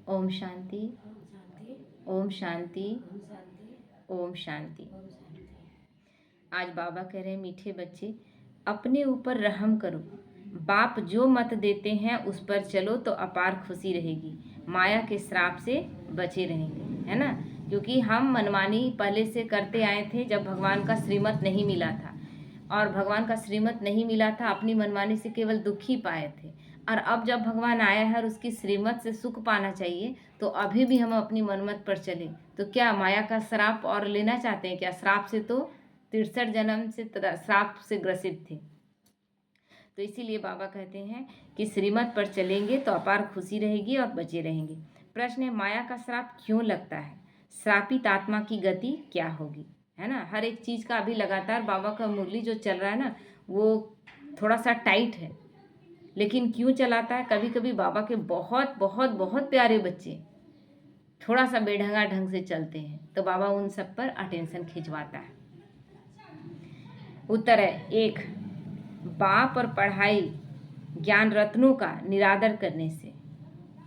ओम शांति। ओम शांति। ओम शांति। आज बाबा कह रहे हैं, मीठे बच्चे अपने ऊपर रहम करो। बाप जो मत देते हैं उस पर चलो तो अपार खुशी रहेगी। माया के श्राप से बचे रहेंगे, है ना। क्योंकि हम मनमानी पहले से करते आए थे जब भगवान का श्रीमत नहीं मिला था, और भगवान का श्रीमत नहीं मिला था, अपनी मनमानी से केवल दुख ही पाए थे। और अब जब भगवान आया है और उसकी श्रीमत से सुख पाना चाहिए, तो अभी भी हम अपनी मनमत पर चले तो क्या माया का श्राप और लेना चाहते हैं क्या? श्राप से तो 63 जन्म से श्राप से ग्रसित थे। तो इसीलिए बाबा कहते हैं कि श्रीमत पर चलेंगे तो अपार खुशी रहेगी और बचे रहेंगे। प्रश्न है, माया का श्राप क्यों लगता है? श्रापित आत्मा की गति क्या होगी, है ना। हर एक चीज़ का अभी लगातार बाबा का मुरली जो चल रहा है ना, वो थोड़ा सा टाइट है, लेकिन क्यों चलाता है? कभी कभी बाबा के बहुत बहुत बहुत प्यारे बच्चे थोड़ा सा बेढंगा ढंग से चलते हैं तो बाबा उन सब पर अटेंशन खिंचवाता है। उत्तर है 1, बाप और पढ़ाई ज्ञान रत्नों का निरादर करने से।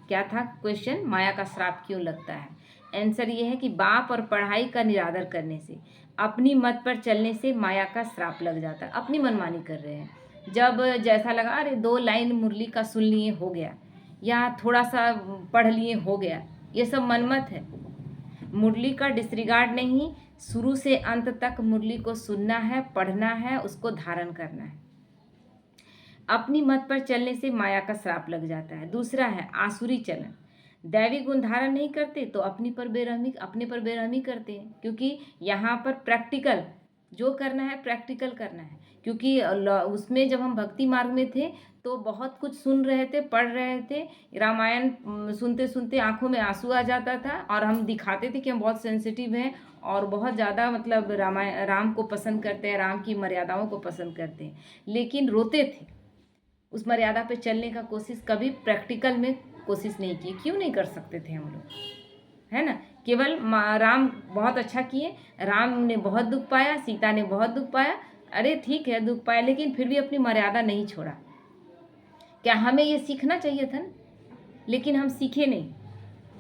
क्या था क्वेश्चन? माया का श्राप क्यों लगता है? आंसर ये है कि बाप और पढ़ाई का निरादर करने से, अपनी मत पर चलने से माया का श्राप लग जाता है। अपनी मनमानी कर रहे हैं, जब जैसा लगा अरे 2 लाइन मुरली का सुन लिए हो गया, या थोड़ा सा पढ़ लिए हो गया, ये सब मनमत है। मुरली का डिसरिगार्ड नहीं, शुरू से अंत तक मुरली को सुनना है, पढ़ना है, उसको धारण करना है। अपनी मत पर चलने से माया का श्राप लग जाता है। दूसरा है आसुरी चलन। दैवी गुण धारण नहीं करते तो अपने पर बेरहमी करते हैं, क्योंकि यहाँ पर प्रैक्टिकल जो करना है प्रैक्टिकल करना है। क्योंकि उसमें जब हम भक्ति मार्ग में थे तो बहुत कुछ सुन रहे थे, पढ़ रहे थे, रामायण सुनते सुनते आंखों में आंसू आ जाता था, और हम दिखाते थे कि हम बहुत सेंसिटिव हैं और बहुत ज़्यादा मतलब राम को पसंद करते हैं, राम की मर्यादाओं को पसंद करते हैं, लेकिन रोते थे। उस मर्यादा पे चलने का कोशिश कभी प्रैक्टिकल में कोशिश नहीं की। क्यों नहीं कर सकते थे हम लोग, है ना। केवल राम बहुत अच्छा किए, राम ने बहुत दुख पाया, सीता ने बहुत दुख पाया, अरे ठीक है दुख पाया, लेकिन फिर भी अपनी मर्यादा नहीं छोड़ा। क्या हमें ये सीखना चाहिए था ना? लेकिन हम सीखे नहीं।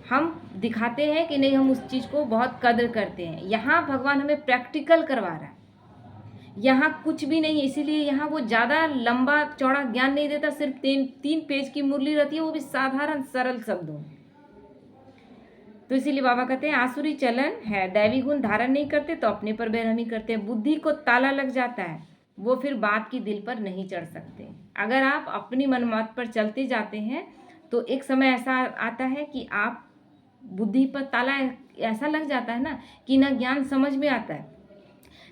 हम दिखाते हैं कि नहीं हम उस चीज़ को बहुत कदर करते हैं। यहाँ भगवान हमें प्रैक्टिकल करवा रहा है, यहाँ कुछ भी नहीं है, इसीलिए यहाँ वो ज़्यादा लंबा चौड़ा ज्ञान नहीं देता। सिर्फ 3 पेज की मुरली रहती है, वो भी साधारण सरल शब्दों। तो इसीलिए बाबा कहते हैं आसुरी चलन है, दैवी गुण धारण नहीं करते तो अपने पर बेरहमी करते हैं। बुद्धि को ताला लग जाता है, वो फिर बाप की दिल पर नहीं चढ़ सकते। अगर आप अपनी मनमात पर चलते जाते हैं तो एक समय ऐसा आता है कि आप बुद्धि पर ताला ऐसा लग जाता है ना कि ना ज्ञान समझ में आता है,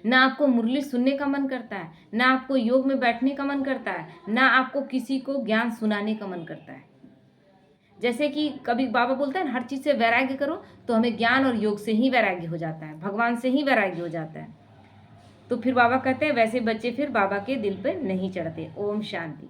ना आपको मुरली सुनने का मन करता है, ना आपको योग में बैठने का मन करता है, ना आपको किसी को ज्ञान सुनाने का मन करता है। जैसे कि कभी बाबा बोलता है ना, हर चीज़ से वैराग्य करो, तो हमें ज्ञान और योग से ही वैराग्य हो जाता है, भगवान से ही वैराग्य हो जाता है। तो फिर बाबा कहते हैं वैसे बच्चे फिर बाबा के दिल पर नहीं चढ़ते। ओम शांति।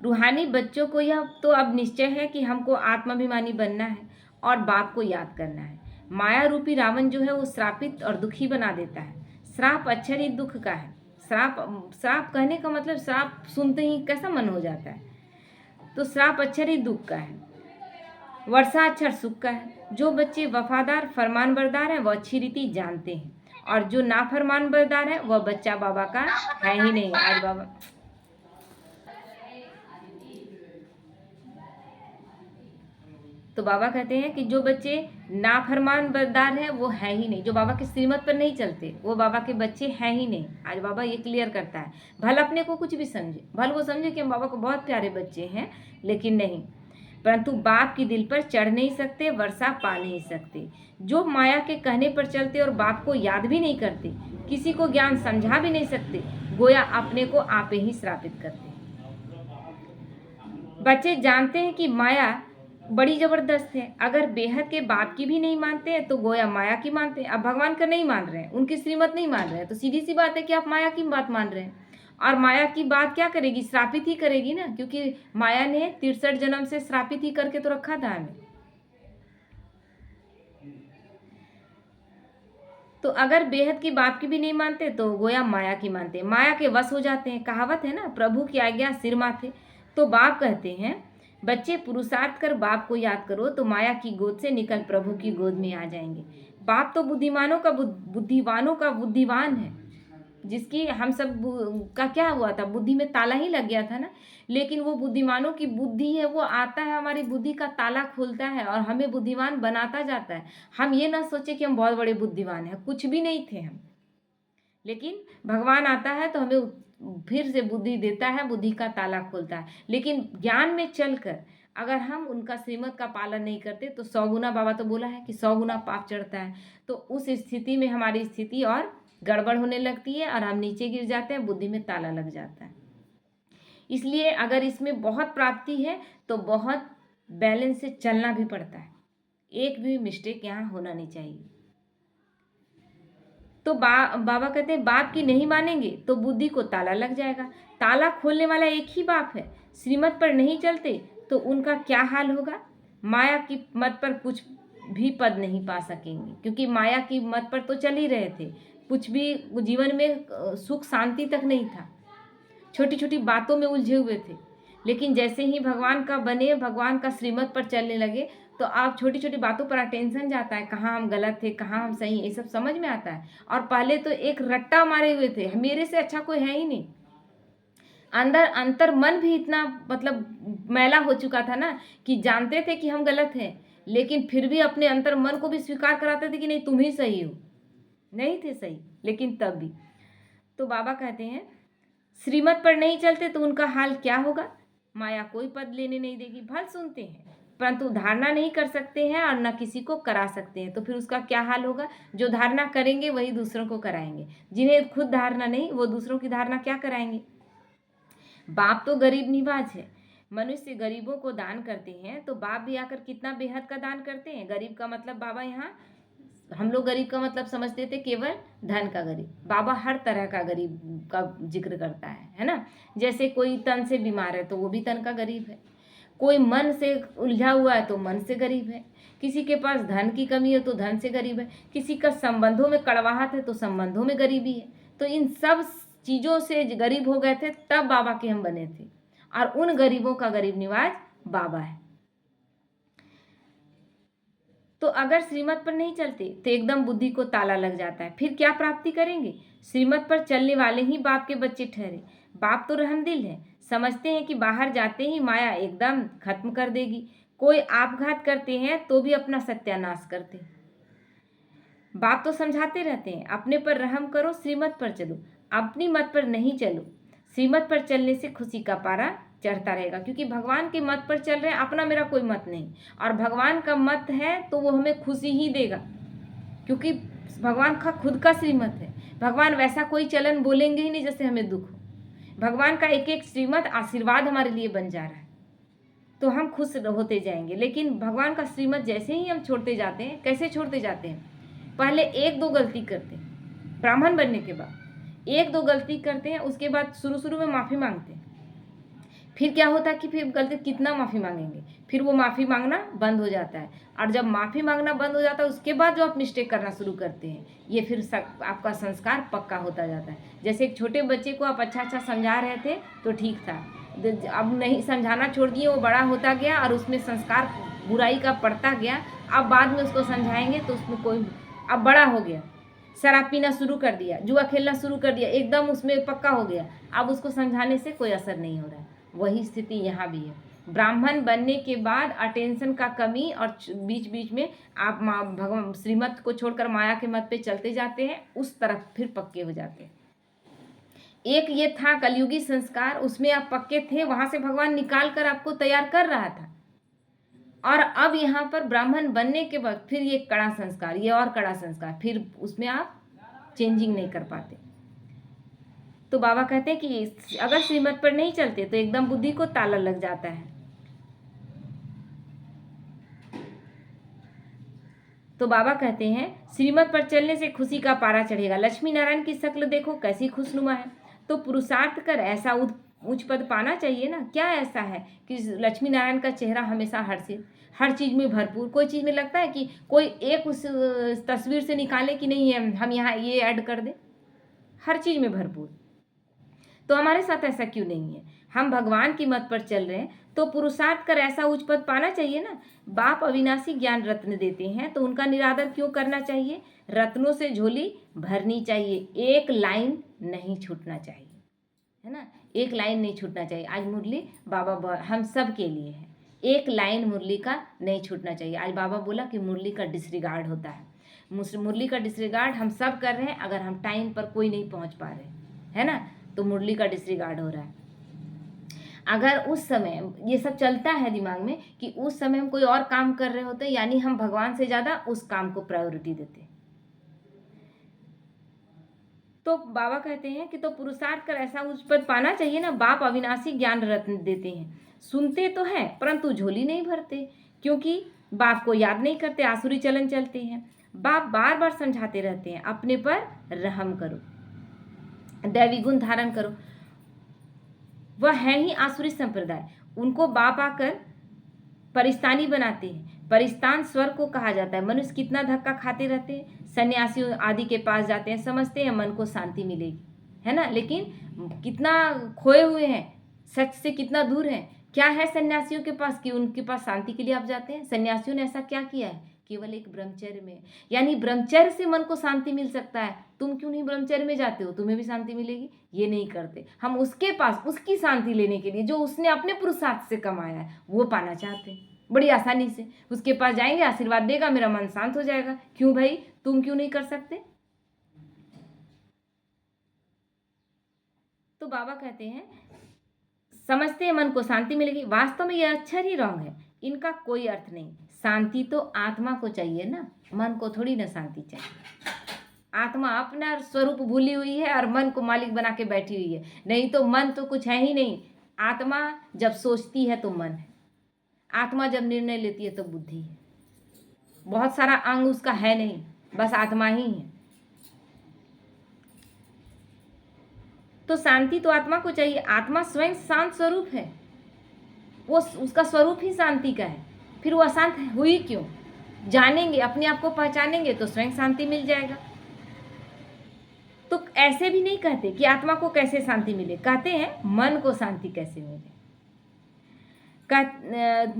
रूहानी बच्चों को यह तो अब निश्चय है कि हमको आत्माभिमानी बनना है और बाप को याद करना है। माया रूपी रावण जो है वो श्रापित और दुखी बना देता है। श्राप अक्षर ही दुख का है। श्राप कहने का मतलब श्राप सुनते ही कैसा मन हो जाता है, तो श्राप अक्षर ही दुख का है, वर्षा अक्षर सुख का है। जो बच्चे वफादार फरमान बरदार हैं वह अच्छी रीति जानते हैं, और जो नाफरमान बरदार है वह बच्चा बाबा का है ही नहीं। आज बाबा तो बाबा कहते हैं कि जो बच्चे नाफरमान बरदार हैं वो है ही नहीं, जो बाबा के श्रीमत पर नहीं चलते वो बाबा के बच्चे हैं ही नहीं। आज बाबा ये क्लियर करता है। भल अपने को कुछ भी समझे, भल वो समझे कि हम बाबा को बहुत प्यारे बच्चे हैं, लेकिन नहीं, परंतु बाप की दिल पर चढ़ नहीं सकते, वर्षा पा नहीं सकते। जो माया के कहने पर चलते और बाप को याद भी नहीं करते, किसी को ज्ञान समझा भी नहीं सकते, गोया अपने को आपे ही श्रापित करते। बच्चे जानते हैं कि माया बड़ी ज़बरदस्त है। अगर बेहद के बाप की भी नहीं मानते हैं तो गोया माया की मानते हैं। अब भगवान का नहीं मान रहे हैं, उनकी श्रीमत नहीं मान रहे हैं, तो सीधी सी बात है कि आप माया की बात मान रहे हैं। और माया की बात क्या करेगी? श्रापित ही करेगी ना, क्योंकि माया ने 63 जन्म से श्रापित ही करके तो रखा था हमें। तो अगर बेहद की बाप की भी नहीं मानते तो गोया माया की मानते हैं, माया के वश हो जाते हैं। कहावत है ना, प्रभु की आज्ञा सिर माथे। तो बाप कहते हैं बच्चे पुरुषार्थ कर बाप को याद करो तो माया की गोद से निकल प्रभु की गोद में आ जाएंगे। बाप तो बुद्धिवानों का बुद्धिवान है, जिसकी हम सब का क्या हुआ था, बुद्धि में ताला ही लग गया था ना। लेकिन वो बुद्धिमानों की बुद्धि है, वो आता है हमारी बुद्धि का ताला खोलता है और हमें बुद्धिमान बनाता जाता है। हम ये ना सोचे कि हम बहुत बड़े बुद्धिमान हैं, कुछ भी नहीं थे हम। लेकिन भगवान आता है तो हमें फिर से बुद्धि देता है, बुद्धि का ताला खोलता है। लेकिन ज्ञान में चलकर अगर हम उनका श्रीमत का पालन नहीं करते तो 100 गुना, बाबा तो बोला है कि 100 गुना पाप चढ़ता है। तो उस स्थिति में हमारी स्थिति और गड़बड़ होने लगती है और हम नीचे गिर जाते हैं, बुद्धि में ताला लग जाता है। इसलिए अगर इसमें बहुत प्राप्ति है तो बहुत बैलेंस से चलना भी पड़ता है, एक भी मिस्टेक यहाँ होना नहीं चाहिए। तो बाबा कहते हैं बाप की नहीं मानेंगे तो बुद्धि को ताला लग जाएगा। ताला खोलने वाला एक ही बाप है। श्रीमत पर नहीं चलते तो उनका क्या हाल होगा। माया की मत पर कुछ भी पद नहीं पा सकेंगे, क्योंकि माया की मत पर तो चल ही रहे थे, कुछ भी जीवन में सुख शांति तक नहीं था, छोटी छोटी बातों में उलझे हुए थे। लेकिन जैसे ही भगवान का बने, भगवान का श्रीमत पर चलने लगे तो आप छोटी छोटी बातों पर अटेंशन जाता है, कहाँ हम गलत थे कहाँ हम सही, ये सब समझ में आता है। और पहले तो एक रट्टा मारे हुए थे, मेरे से अच्छा कोई है ही नहीं। अंदर अंतर मन भी इतना मतलब मैला हो चुका था ना कि जानते थे कि हम गलत हैं, लेकिन फिर भी अपने अंतर मन को भी स्वीकार कराते थे कि नहीं तुम ही सही हो। नहीं थे सही, लेकिन तब भी। तो बाबा कहते हैं श्रीमत पर नहीं चलते तो उनका हाल क्या होगा। माया कोई पद लेने नहीं देगी। भल सुनते हैं परंतु धारणा नहीं कर सकते हैं और न किसी को करा सकते हैं, तो फिर उसका क्या हाल होगा। जो धारणा करेंगे वही दूसरों को कराएंगे, जिन्हें खुद धारणा नहीं वो दूसरों की धारणा क्या कराएंगे। बाप तो गरीब निवाज है। मनुष्य गरीबों को दान करते हैं तो बाप भी आकर कितना बेहद का दान करते हैं। गरीब का मतलब बाबा यहाँ हम लोग गरीब का मतलब समझते थे केवल धन का गरीब, बाबा हर तरह का गरीब का जिक्र करता है ना। जैसे कोई तन से बीमार है तो वो भी तन का गरीब है, कोई मन से उलझा हुआ है तो मन से गरीब है, किसी के पास धन की कमी है तो धन से गरीब है, किसी का संबंधों में कड़वाहट है तो संबंधों में गरीबी है। तो इन सब चीज़ों से गरीब हो गए थे तब बाबा के हम बने थे, और उन गरीबों का गरीब निवाज बाबा है। तो अगर श्रीमत पर नहीं चलते तो एकदम बुद्धि को ताला लग जाता है। फिर क्या प्राप्ति करेंगे। श्रीमत पर चलने वाले ही बाप के बच्चे ठहरे। बाप तो रहमदिल है, समझते हैं कि बाहर जाते ही माया एकदम खत्म कर देगी। कोई आपघात करते हैं तो भी अपना सत्यानाश करते हैं। बाप तो समझाते रहते हैं अपने पर रहम करो, श्रीमत पर चलो, अपनी मत पर नहीं चलो। श्रीमत पर चलने से खुशी का पारा चढ़ता रहेगा, क्योंकि भगवान के मत पर चल रहे हैं, अपना मेरा कोई मत नहीं। और भगवान का मत है तो वो हमें खुशी ही देगा, क्योंकि भगवान का खुद का श्रीमत है। भगवान वैसा कोई चलन बोलेंगे ही नहीं जैसे हमें दुख हो। भगवान का एक एक श्रीमत आशीर्वाद हमारे लिए बन जा रहा है, तो हम खुश होते जाएंगे। लेकिन भगवान का श्रीमत जैसे ही हम छोड़ते जाते हैं, कैसे छोड़ते जाते हैं, पहले एक दो गलती करते हैं, ब्राह्मण बनने के बाद एक दो गलती करते हैं, उसके बाद शुरू में माफ़ी मांगते हैं। फिर क्या होता है कि फिर गलती कितना माफ़ी मांगेंगे, फिर वो माफ़ी मांगना बंद हो जाता है। और जब माफ़ी मांगना बंद हो जाता है उसके बाद जो आप मिस्टेक करना शुरू करते हैं, ये फिर आपका संस्कार पक्का होता जाता है। जैसे एक छोटे बच्चे को आप अच्छा समझा रहे थे तो ठीक था, अब नहीं समझाना छोड़ दिए, वो बड़ा होता गया और उसमें संस्कार बुराई का पड़ता गया। अब बाद में उसको समझाएंगे तो उसमें कोई, अब बड़ा हो गया, शराब पीना शुरू कर दिया, जुआ खेलना शुरू कर दिया, एकदम उसमें पक्का हो गया, अब उसको समझाने से कोई असर नहीं हो रहा है। वही स्थिति यहाँ भी है। ब्राह्मण बनने के बाद अटेंशन का कमी और बीच बीच में आप भगवान श्रीमत को छोड़कर माया के मत पे चलते जाते हैं, उस तरफ फिर पक्के हो जाते हैं। एक ये था कलयुगी संस्कार, उसमें आप पक्के थे, वहां से भगवान निकाल कर आपको तैयार कर रहा था। और अब यहाँ पर ब्राह्मण बनने के बाद फिर ये कड़ा संस्कार, ये और कड़ा संस्कार, फिर उसमें आप चेंजिंग नहीं कर पाते। तो बाबा कहते हैं कि अगर श्रीमत पर नहीं चलते तो एकदम बुद्धि को ताला लग जाता है। तो बाबा कहते हैं श्रीमत पर चलने से खुशी का पारा चढ़ेगा। लक्ष्मी नारायण की शक्ल देखो कैसी खुशनुमा है। तो पुरुषार्थ कर ऐसा उच्च पद पाना चाहिए ना। क्या ऐसा है कि लक्ष्मी नारायण का चेहरा हमेशा हर्षित, हर चीज़ में भरपूर। कोई चीज़ में लगता है कि कोई एक उस तस्वीर से निकाले कि नहीं हम यहाँ ये ऐड कर दें, हर चीज़ में भरपूर। तो हमारे साथ ऐसा क्यों नहीं है। हम भगवान की मत पर चल रहे हैं तो पुरुषार्थ कर ऐसा उच्च पद पाना चाहिए ना। बाप अविनाशी ज्ञान रत्न देते हैं तो उनका निरादर क्यों करना चाहिए। रत्नों से झोली भरनी चाहिए, एक लाइन नहीं छूटना चाहिए, है ना। एक लाइन नहीं छूटना चाहिए। आज मुरली बाबा हम सब के लिए है, एक लाइन मुरली का नहीं छूटना चाहिए। आज बाबा बोला कि मुरली का डिसरिगार्ड होता है, मुरली का डिसरिगार्ड हम सब कर रहे हैं। अगर हम टाइम पर कोई नहीं पहुंच पा रहे, है ना, तो मुरली का डिसरिगार्ड हो रहा है। अगर उस समय ये सब चलता है दिमाग में कि उस समय हम कोई और काम कर रहे होते, यानी हम भगवान से ज़्यादा उस काम को प्रायोरिटी देते। तो बाबा कहते हैं कि तो पुरुषार्थ कर ऐसा उस पद पाना चाहिए ना। बाप अविनाशी ज्ञान रत्न देते हैं, सुनते तो हैं परंतु झोली नहीं भरते, क्योंकि बाप को याद नहीं करते, आसुरी चलन चलते हैं। बाप बार बार समझाते रहते हैं, अपने पर रहम करो, दैवी गुण धारण करो। वह है ही आसुरी संप्रदाय, उनको बाप आकर परिस्तानी बनाते हैं। परिस्तान स्वर्ग को कहा जाता है। मनुष्य कितना धक्का खाते रहते हैं, सन्यासी आदि के पास जाते हैं, समझते हैं मन को शांति मिलेगी, है ना, लेकिन कितना खोए हुए हैं, सच से कितना दूर हैं। क्या है सन्यासियों के पास कि उनके पास शांति के लिए आप जाते हैं। सन्यासियों ने ऐसा क्या किया है, केवल एक ब्रह्मचर्य में, यानी ब्रह्मचर्य से मन को शांति मिल सकता है। तुम क्यों नहीं ब्रह्मचर्य में जाते हो, तुम्हें भी शांति मिलेगी। ये नहीं करते। हम उसके पास उसकी शांति लेने के लिए जो उसने अपने पुरुषार्थ से कमाया है वो पाना चाहते हैं, बड़ी आसानी से। उसके पास जाएंगे, आशीर्वाद देगा, मेरा मन शांत हो जाएगा। क्यों भाई, तुम क्यों नहीं कर सकते। तो बाबा कहते हैं समझते हैं मन को शांति मिलेगी। वास्तव में यह अक्षर ही रॉन्ग है, इनका कोई अर्थ नहीं। शांति तो आत्मा को चाहिए ना, मन को थोड़ी ना शांति चाहिए। आत्मा अपना स्वरूप भूली हुई है और मन को मालिक बना के बैठी हुई है। नहीं तो मन तो कुछ है ही नहीं। आत्मा जब सोचती है तो मन है, आत्मा जब निर्णय लेती है तो बुद्धि है। बहुत सारा अंग उसका है नहीं, बस आत्मा ही है। तो शांति तो आत्मा को चाहिए। आत्मा स्वयं शांत स्वरूप है, वो उसका स्वरूप ही शांति का है। फिर वो अशांत हुई क्यों। जानेंगे, अपने आप को पहचानेंगे तो स्वयं शांति मिल जाएगा। तो ऐसे भी नहीं कहते कि आत्मा को कैसे शांति मिले, कहते हैं मन को शांति कैसे मिले।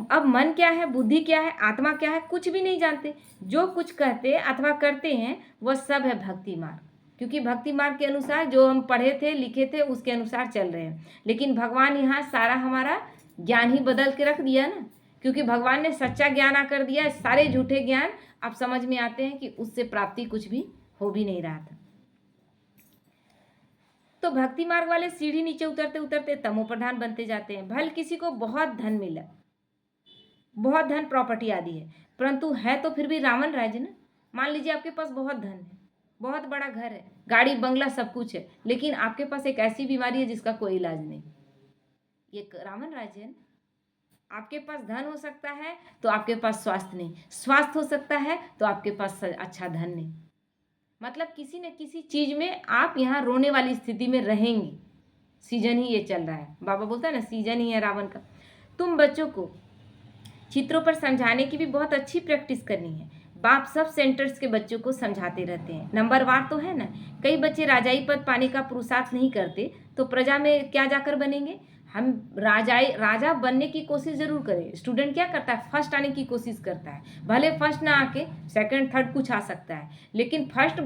अब मन क्या है, बुद्धि क्या है, आत्मा क्या है, कुछ भी नहीं जानते। जो कुछ कहते अथवा करते हैं वह सब है भक्ति मार्ग, क्योंकि भक्ति मार्ग के अनुसार जो हम पढ़े थे लिखे थे उसके अनुसार चल रहे हैं। लेकिन भगवान यहाँ सारा हमारा ज्ञान ही बदल के रख दिया ना, क्योंकि भगवान ने सच्चा ज्ञान आकर दिया। सारे झूठे ज्ञान अब समझ में आते हैं कि उससे प्राप्ति कुछ भी हो भी नहीं रहा था। तो भक्ति मार्ग वाले सीढ़ी नीचे उतरते उतरते तमो प्रधान बनते जाते हैं। भले किसी को बहुत धन मिला, बहुत धन प्रॉपर्टी आदि है, परंतु है तो फिर भी रावण राज्य ना। मान लीजिए आपके पास बहुत धन है, बहुत बड़ा घर है, गाड़ी बंगला सब कुछ है, लेकिन आपके पास एक ऐसी बीमारी है जिसका कोई इलाज नहीं, ये रावण राज्य है ना। आपके पास धन हो सकता है तो आपके पास स्वास्थ्य नहीं, स्वास्थ्य हो सकता है तो आपके पास अच्छा धन नहीं। मतलब किसी न किसी चीज में आप यहाँ रोने वाली स्थिति में रहेंगे। सीजन ही ये चल रहा है। बाबा बोलता है ना, सीजन ही है रावण का। तुम बच्चों को चित्रों पर समझाने की भी बहुत अच्छी प्रैक्टिस करनी है। बाप सब सेंटर्स के बच्चों को समझाते रहते हैं, नंबरवार तो है ना। कई बच्चे राजाई पद पाने का पुरुषार्थ नहीं करते तो प्रजा में क्या जाकर बनेंगे। हम राजा बनने की कोशिश जरूर करें। स्टूडेंट क्या करता है, फर्स्ट आने की कोशिश करता है। भले फर्स्ट ना आके सेकंड थर्ड कुछ आ सकता है, लेकिन फर्स्ट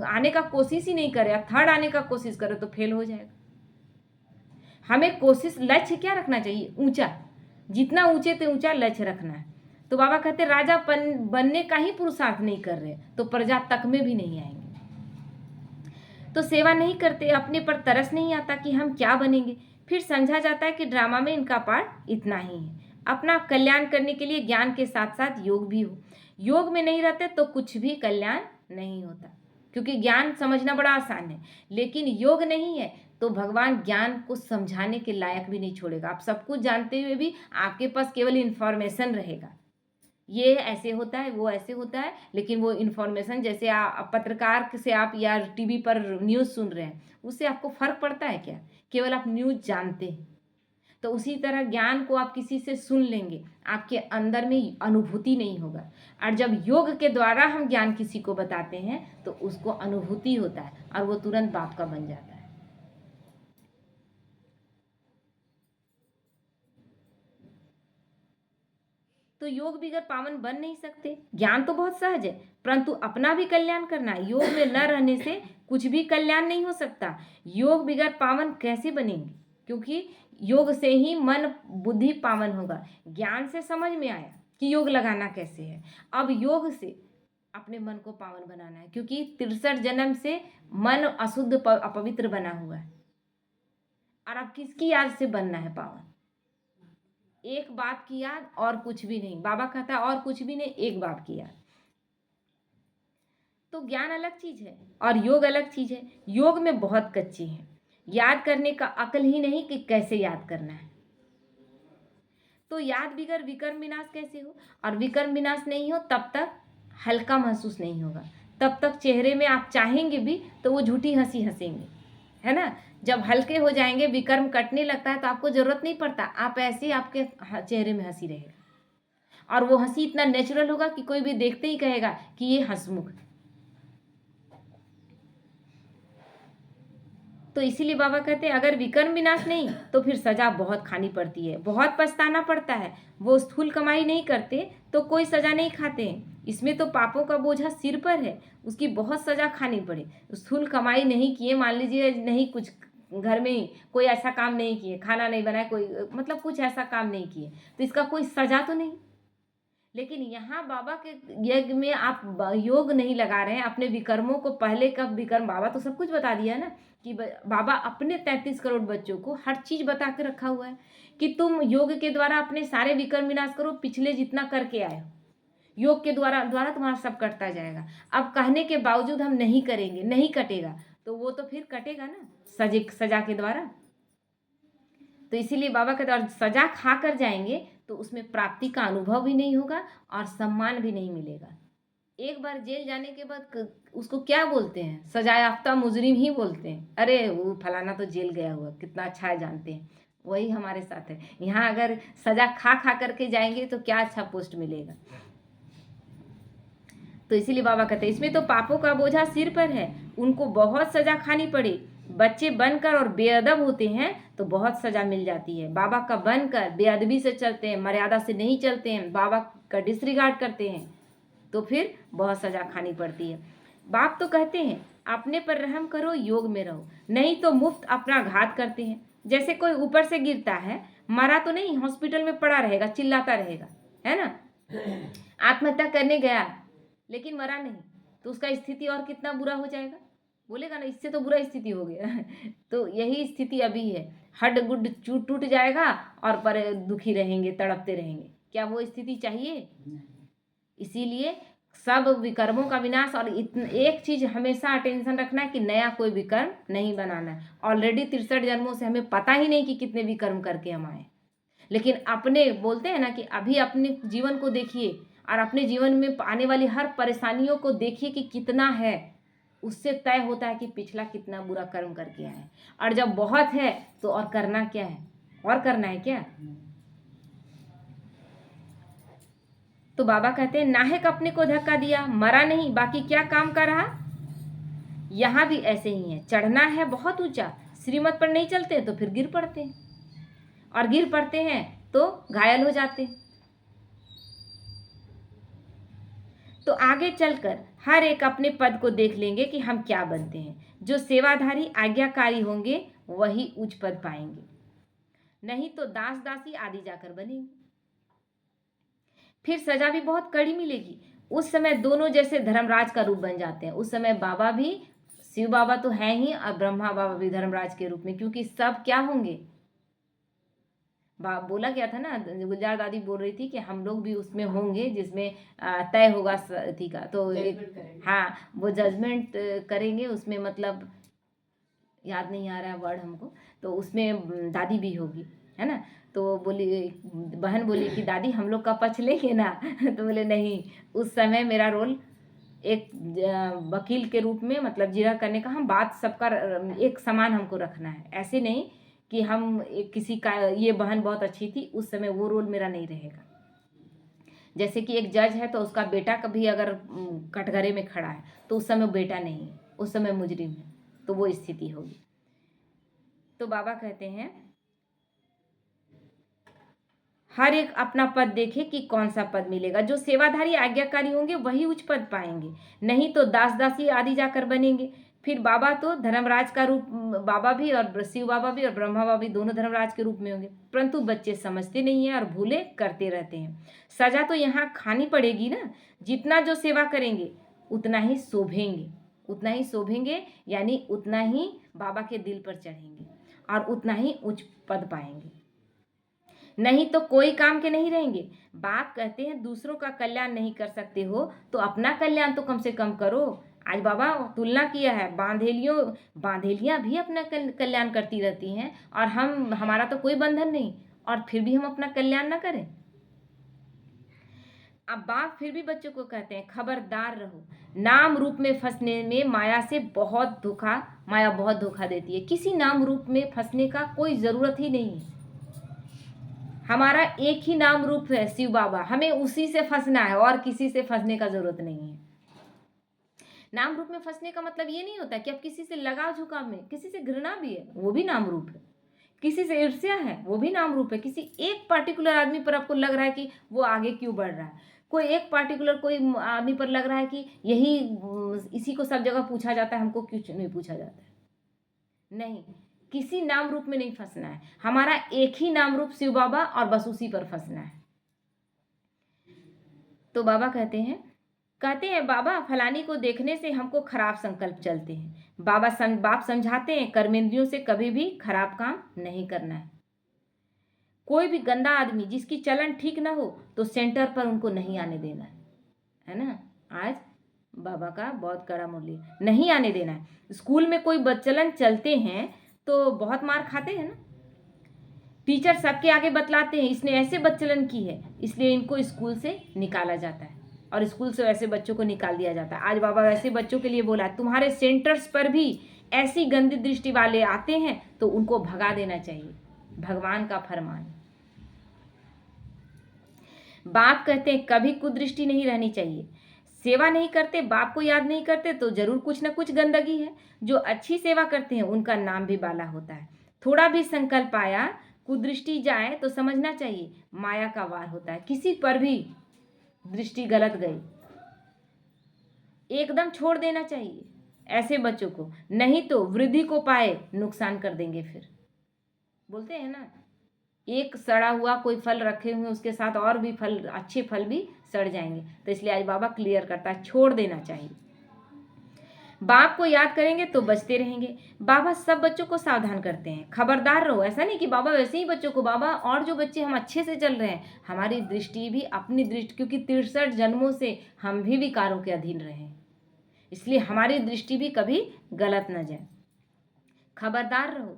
आने का कोशिश ही नहीं करे, थर्ड आने का कोशिश करे तो फेल हो जाएगा। हमें कोशिश, लक्ष्य क्या रखना चाहिए, ऊंचा, जितना ऊंचे से ऊंचा लक्ष्य रखना है। तो बाबा कहते राजा बनने का ही पुरुषार्थ नहीं कर रहे तो प्रजा तक में भी नहीं आएंगे। तो सेवा नहीं करते, अपने पर तरस नहीं आता कि हम क्या बनेंगे। फिर समझा जाता है कि ड्रामा में इनका पार्ट इतना ही है। अपना कल्याण करने के लिए ज्ञान के साथ साथ योग भी हो। योग में नहीं रहते तो कुछ भी कल्याण नहीं होता, क्योंकि ज्ञान समझना बड़ा आसान है, लेकिन योग नहीं है तो भगवान ज्ञान को समझाने के लायक भी नहीं छोड़ेगा। आप सब कुछ जानते हुए भी आपके पास केवल इन्फॉर्मेशन रहेगा, ये ऐसे होता है वो ऐसे होता है, लेकिन वो इन्फॉर्मेशन जैसे पत्रकार से आप या टीवी पर न्यूज़ सुन रहे हैं उससे आपको फर्क पड़ता है क्या, केवल आप न्यूज़ जानते हैं। तो उसी तरह ज्ञान को आप किसी से सुन लेंगे, आपके अंदर में अनुभूति नहीं होगा। और जब योग के द्वारा हम ज्ञान किसी को बताते हैं तो उसको अनुभूति होता है और वो तुरंत बाप का बन जाता है। तो योग बिगर पावन बन नहीं सकते। ज्ञान तो बहुत सहज है, परंतु अपना भी कल्याण करना है। योग में न रहने से कुछ भी कल्याण नहीं हो सकता। योग बिगर पावन कैसे बनेंगे? क्योंकि योग से ही मन बुद्धि पावन होगा। ज्ञान से समझ में आया कि योग लगाना कैसे है, अब योग से अपने मन को पावन बनाना है, क्योंकि 63 जन्म से मन अशुद्ध अपवित्र बना हुआ है। और अब किसकी याद से बनना है पावन? एक बाप की याद और कुछ भी नहीं। बाबा कहता है और कुछ भी नहीं, एक बाप की याद। तो ज्ञान अलग चीज है और योग अलग चीज है। योग में बहुत कच्चे हैं, याद करने का अकल ही नहीं कि कैसे याद करना है। तो याद बिगर विकर्म विनाश कैसे हो? और विकर्म विनाश नहीं हो तब तक हल्का महसूस नहीं होगा, तब तक चेहरे में आप चाहेंगे भी तो वो झूठी हंसी हंसेंगे, है ना। जब हल्के हो जाएंगे, विकर्म कटने लगता है, तो आपको जरूरत नहीं पड़ता, आप ऐसे ही आपके चेहरे में हंसी रहेगा। और वो हंसी इतना नेचुरल होगा कि कोई भी देखते ही कहेगा कि ये हंसमुख। तो इसीलिए बाबा कहते हैं अगर विकर्म विनाश नहीं तो फिर सजा बहुत खानी पड़ती है, बहुत पछताना पड़ता है। वो स्थूल कमाई नहीं करते तो कोई सजा नहीं खाते हैं। इसमें तो पापों का बोझा सिर पर है, उसकी बहुत सजा खानी पड़े। स्थूल कमाई नहीं किए, मान लीजिए नहीं, कुछ घर में ही कोई ऐसा काम नहीं किए, खाना नहीं बनाया, कोई मतलब कुछ ऐसा काम नहीं किए, तो इसका कोई सजा तो नहीं। लेकिन यहाँ बाबा के यज्ञ में आप योग नहीं लगा रहे हैं, अपने विकर्मों को, पहले का विकर्म, बाबा तो सब कुछ बता दिया ना कि बाबा अपने 33 करोड़ बच्चों को हर चीज बता के रखा हुआ है कि तुम योग के द्वारा अपने सारे विकर्म विनाश करो, पिछले जितना करके आए हो योग के द्वारा तुम्हारा सब कटता जाएगा। अब कहने के बावजूद हम नहीं करेंगे, नहीं कटेगा, तो वो तो फिर कटेगा ना सजा के द्वारा। तो इसीलिए बाबा कहते हैं और सजा खा कर जाएंगे तो उसमें प्राप्ति का अनुभव भी नहीं होगा और सम्मान भी नहीं मिलेगा। एक बार जेल जाने के बाद उसको क्या बोलते हैं? सजा याफ्ता मुजरिम ही बोलते हैं। अरे वो फलाना तो जेल गया हुआ, कितना अच्छा है जानते हैं। वही हमारे साथ है। यहाँ अगर सजा खा खा करके जाएंगे तो क्या अच्छा पोस्ट मिलेगा। तो इसीलिए बाबा कहते हैं इसमें तो पापों का बोझा सिर पर है, उनको बहुत सजा खानी पड़े। बच्चे बनकर और बेअदब होते हैं तो बहुत सजा मिल जाती है। बाबा का बनकर बेअदबी से चलते हैं, मर्यादा से नहीं चलते हैं, बाबा का डिसरिगार्ड करते हैं, तो फिर बहुत सजा खानी पड़ती है। बाप तो कहते हैं अपने पर रहम करो, योग में रहो, नहीं तो मुफ्त अपना घात करते हैं। जैसे कोई ऊपर से गिरता है, मरा तो नहीं, हॉस्पिटल में पड़ा रहेगा, चिल्लाता रहेगा, है ना। आत्महत्या करने गया लेकिन मरा नहीं, तो उसका स्थिति और कितना बुरा हो जाएगा, बोलेगा ना इससे तो बुरा स्थिति हो गया। तो यही स्थिति अभी है, हड्ड गुड्ड टूट जाएगा और पर दुखी रहेंगे, तड़पते रहेंगे। क्या वो स्थिति चाहिए? इसीलिए सब विकर्मों का विनाश। और एक चीज हमेशा अटेंशन रखना है कि नया कोई विकर्म नहीं बनाना है। ऑलरेडी 63 जन्मों से हमें पता ही नहीं कि कितने विकर्म करके हम आए, लेकिन अपने बोलते हैं ना कि अभी अपने जीवन को देखिए और अपने जीवन में आने वाली हर परेशानियों को देखिए कि कितना है, उससे तय होता है कि पिछला कितना बुरा कर्म करके आए। और जब बहुत है तो और करना क्या है, और करना है क्या? तो बाबा कहते हैं नाहक अपने को धक्का दिया, मरा नहीं, बाकी क्या काम का रहा। यहाँ भी ऐसे ही है, चढ़ना है बहुत ऊंचा, श्रीमत पर नहीं चलते तो फिर गिर पड़ते हैं, और गिर पड़ते हैं तो घायल हो जाते हैं। तो आगे चलकर हर एक अपने पद को देख लेंगे कि हम क्या बनते हैं। जो सेवाधारी आज्ञाकारी होंगे वही उच्च पद पाएंगे, नहीं तो दास दासी आदि जाकर बनेंगे। फिर सजा भी बहुत कड़ी मिलेगी। उस समय दोनों जैसे धर्मराज का रूप बन जाते हैं। उस समय बाबा भी, शिव बाबा तो है ही, और ब्रह्मा बाबा भी धर्मराज के रूप में, क्योंकि सब क्या होंगे, बोला गया था ना, गुलजार दादी बोल रही थी कि हम लोग भी उसमें होंगे जिसमें तय होगा थी का, तो हाँ वो जजमेंट करेंगे उसमें, मतलब याद नहीं आ रहा है वर्ड हमको, तो उसमें दादी भी होगी, है ना। तो बोली, बहन बोली कि दादी हम लोग का पक्ष लेंगे ना। तो बोले नहीं, उस समय मेरा रोल एक वकील के रूप में, मतलब जिरह करने का, हम बात सबका एक समान हमको रखना है। ऐसे नहीं कि हम किसी का, ये बहन बहुत अच्छी थी, उस समय वो रोल मेरा नहीं रहेगा। जैसे कि एक जज है तो उसका बेटा कभी अगर कटघरे में खड़ा है तो उस समय बेटा नहीं है, उस समय मुजरिम है, तो वो स्थिति होगी। तो बाबा कहते हैं हर एक अपना पद देखे कि कौन सा पद मिलेगा। जो सेवाधारी आज्ञाकारी होंगे वही उच्च पद पाएंगे, नहीं तो दास दासी आदि जाकर बनेंगे। फिर बाबा तो धर्मराज का रूप, बाबा भी और शिव बाबा भी और ब्रह्मा बाबा भी दोनों धर्मराज के रूप में होंगे, परंतु बच्चे समझते नहीं हैं और भूले करते रहते हैं। सजा तो यहाँ खानी पड़ेगी ना। जितना जो सेवा करेंगे उतना ही शोभेंगे, उतना ही शोभेंगे, यानी उतना ही बाबा के दिल पर चढ़ेंगे और उतना ही उच्च पद पाएंगे, नहीं तो कोई काम के नहीं रहेंगे। बाप कहते हैं दूसरों का कल्याण नहीं कर सकते हो तो अपना कल्याण तो कम से कम करो। आज बाबा तुलना किया है, बांधेलियां भी अपना कल्याण करती रहती हैं और हमारा तो कोई बंधन नहीं, और फिर भी हम अपना कल्याण ना करें। अब बाप फिर भी बच्चों को कहते हैं खबरदार रहो, नाम रूप में फंसने में माया बहुत धोखा देती है। किसी नाम रूप में फंसने का कोई ज़रूरत ही नहीं है। हमारा एक ही नाम रूप है शिव बाबा, हमें उसी से फंसना है और किसी से फंसने का जरूरत नहीं है। नाम रूप में फंसने का मतलब ये नहीं होता कि अब किसी से लगाव झुकाव में, किसी से घृणा भी है वो भी नाम रूप है, किसी से ईर्ष्या है वो भी नाम रूप है। किसी एक पार्टिकुलर आदमी पर आपको लग रहा है कि वो आगे क्यों बढ़ रहा है, कोई एक पार्टिकुलर कोई आदमी पर लग रहा है कि यही इसी को सब जगह पूछा जाता है, हमको क्यों नहीं पूछा जाता है। नहीं, किसी नाम रूप में नहीं फंसना है। हमारा एक ही नाम रूप शिव बाबा और बस उसी पर फंसना है। तो बाबा कहते हैं बाबा फलानी को देखने से हमको खराब संकल्प चलते हैं। बाप समझाते हैं कर्मेंद्रियों से कभी भी खराब काम नहीं करना है। कोई भी गंदा आदमी जिसकी चलन ठीक ना हो तो सेंटर पर उनको नहीं आने देना है ना। आज बाबा का बहुत कड़ा मूल्य, नहीं आने देना है। स्कूल में कोई बदचलन चलते हैं तो बहुत मार खाते हैं ना। टीचर सबके आगे बतलाते हैं इसने ऐसे बदचलन की है, इसलिए इनको स्कूल से निकाला जाता है और स्कूल से वैसे बच्चों को निकाल दिया जाता है। आज बाबा वैसे बच्चों के लिए बोला तुम्हारे सेंटर्स पर भी ऐसी गंदी दृष्टि वाले आते हैं तो उनको भगा देना चाहिए, भगवान का फरमान। बाप कहते हैं कभी कुदृष्टि नहीं रहनी चाहिए। सेवा नहीं करते, बाप को याद नहीं करते तो जरूर कुछ ना कुछ गंदगी है। जो अच्छी सेवा करते हैं उनका नाम भी बाला होता है। थोड़ा भी संकल्प आया, कुदृष्टि जाए तो समझना चाहिए माया का वार होता है। किसी पर भी दृष्टि गलत गई एकदम छोड़ देना चाहिए ऐसे बच्चों को, नहीं तो वृद्धि को पाए नुकसान कर देंगे। फिर बोलते हैं ना, एक सड़ा हुआ कोई फल रखे हुए उसके साथ और भी फल, अच्छे फल भी सड़ जाएंगे। तो इसलिए आज बाबा क्लियर करता है छोड़ देना चाहिए। बाप को याद करेंगे तो बचते रहेंगे। बाबा सब बच्चों को सावधान करते हैं खबरदार रहो। ऐसा नहीं कि बाबा वैसे ही बच्चों को, बाबा और जो बच्चे हम अच्छे से चल रहे हैं, हमारी दृष्टि भी अपनी दृष्टि, क्योंकि 63 जन्मों से हम भी विकारों के अधीन रहे, इसलिए हमारी दृष्टि भी कभी गलत न जाए। खबरदार रहो,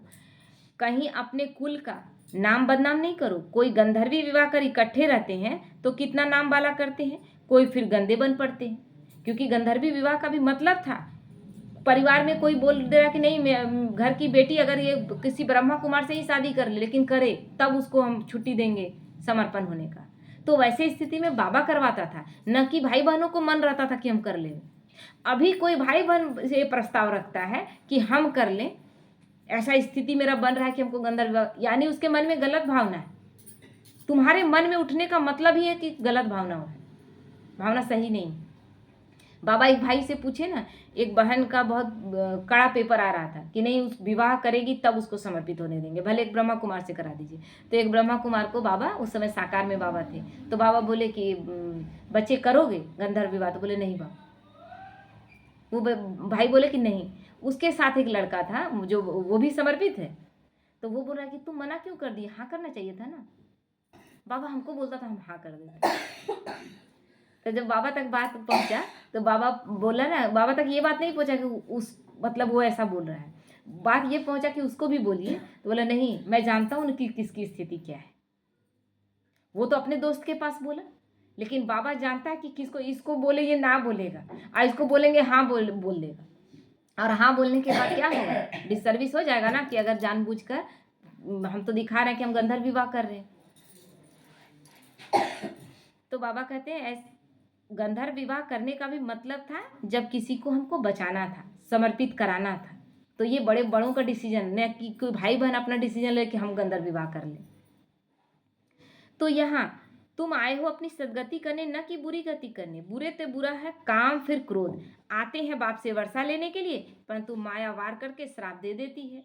कहीं अपने कुल का नाम बदनाम नहीं करो। कोई गंधर्वी विवाह कर इकट्ठे रहते हैं तो कितना नाम वाला करते हैं, कोई फिर गंदे बन पड़ते हैं। क्योंकि गंधर्वी विवाह का भी मतलब था, परिवार में कोई बोल दे रहा कि नहीं घर की बेटी अगर ये किसी ब्रह्मा कुमार से ही शादी कर ले, लेकिन करे तब उसको हम छुट्टी देंगे समर्पण होने का। तो वैसे स्थिति में बाबा करवाता था, न कि भाई बहनों को मन रहता था कि हम कर लें। अभी कोई भाई बहन से प्रस्ताव रखता है कि हम कर लें, ऐसा स्थिति मेरा बन रहा है कि हमको गंधर्व, यानी उसके मन में गलत भावना है। तुम्हारे मन में उठने का मतलब ही है कि गलत भावना हो, भावना सही नहीं। बाबा एक भाई से पूछे ना, एक बहन का बहुत कड़ा पेपर आ रहा था कि नहीं उस विवाह करेगी तब उसको समर्पित होने देंगे, भले एक ब्रह्मा कुमार से करा दीजिए। तो एक ब्रह्मा कुमार को बाबा, उस समय साकार में बाबा थे, तो बाबा बोले कि बच्चे करोगे गंधर्व विवाह? तो बोले नहीं बाबा। वो भाई बोले कि नहीं। उसके साथ एक लड़का था जो वो भी समर्पित है, तो वो बोल रहा कि तुम मना क्यों कर दिए, हाँ करना चाहिए था ना। बाबा हमको बोलता था हम हाँ कर देते। तो जब बाबा तक बात पहुंचा तो बाबा बोला ना, बाबा तक ये बात नहीं पहुंचा कि उस मतलब वो ऐसा बोल रहा है, बात ये पहुंचा कि उसको भी बोलिए। तो बोला नहीं, मैं जानता हूँ कि किसकी स्थिति क्या है। वो तो अपने दोस्त के पास बोला, लेकिन बाबा जानता है कि किसको, इसको बोले ये ना बोलेगा और इसको बोलेंगे हाँ बोल देगा। और हाँ बोलने के बाद क्या होगा, डिसर्विस हो जाएगा ना, कि अगर जानबूझकर हम तो दिखा रहे हैं कि हम गंधर्व विवाह कर रहे हैं। तो बाबा कहते हैं गंधर्व विवाह करने का भी मतलब था जब किसी को हमको बचाना था, समर्पित कराना था। तो ये बड़े बड़ों का डिसीजन, न कि कोई भाई बहन अपना डिसीजन ले कि हम गंधर्व विवाह कर लें। तो यहाँ तुम आए हो अपनी सदगति करने, न कि बुरी गति करने। बुरे ते बुरा है काम, फिर क्रोध। आते हैं बाप से वर्षा लेने के लिए, परंतु माया वार करके श्राप दे देती है,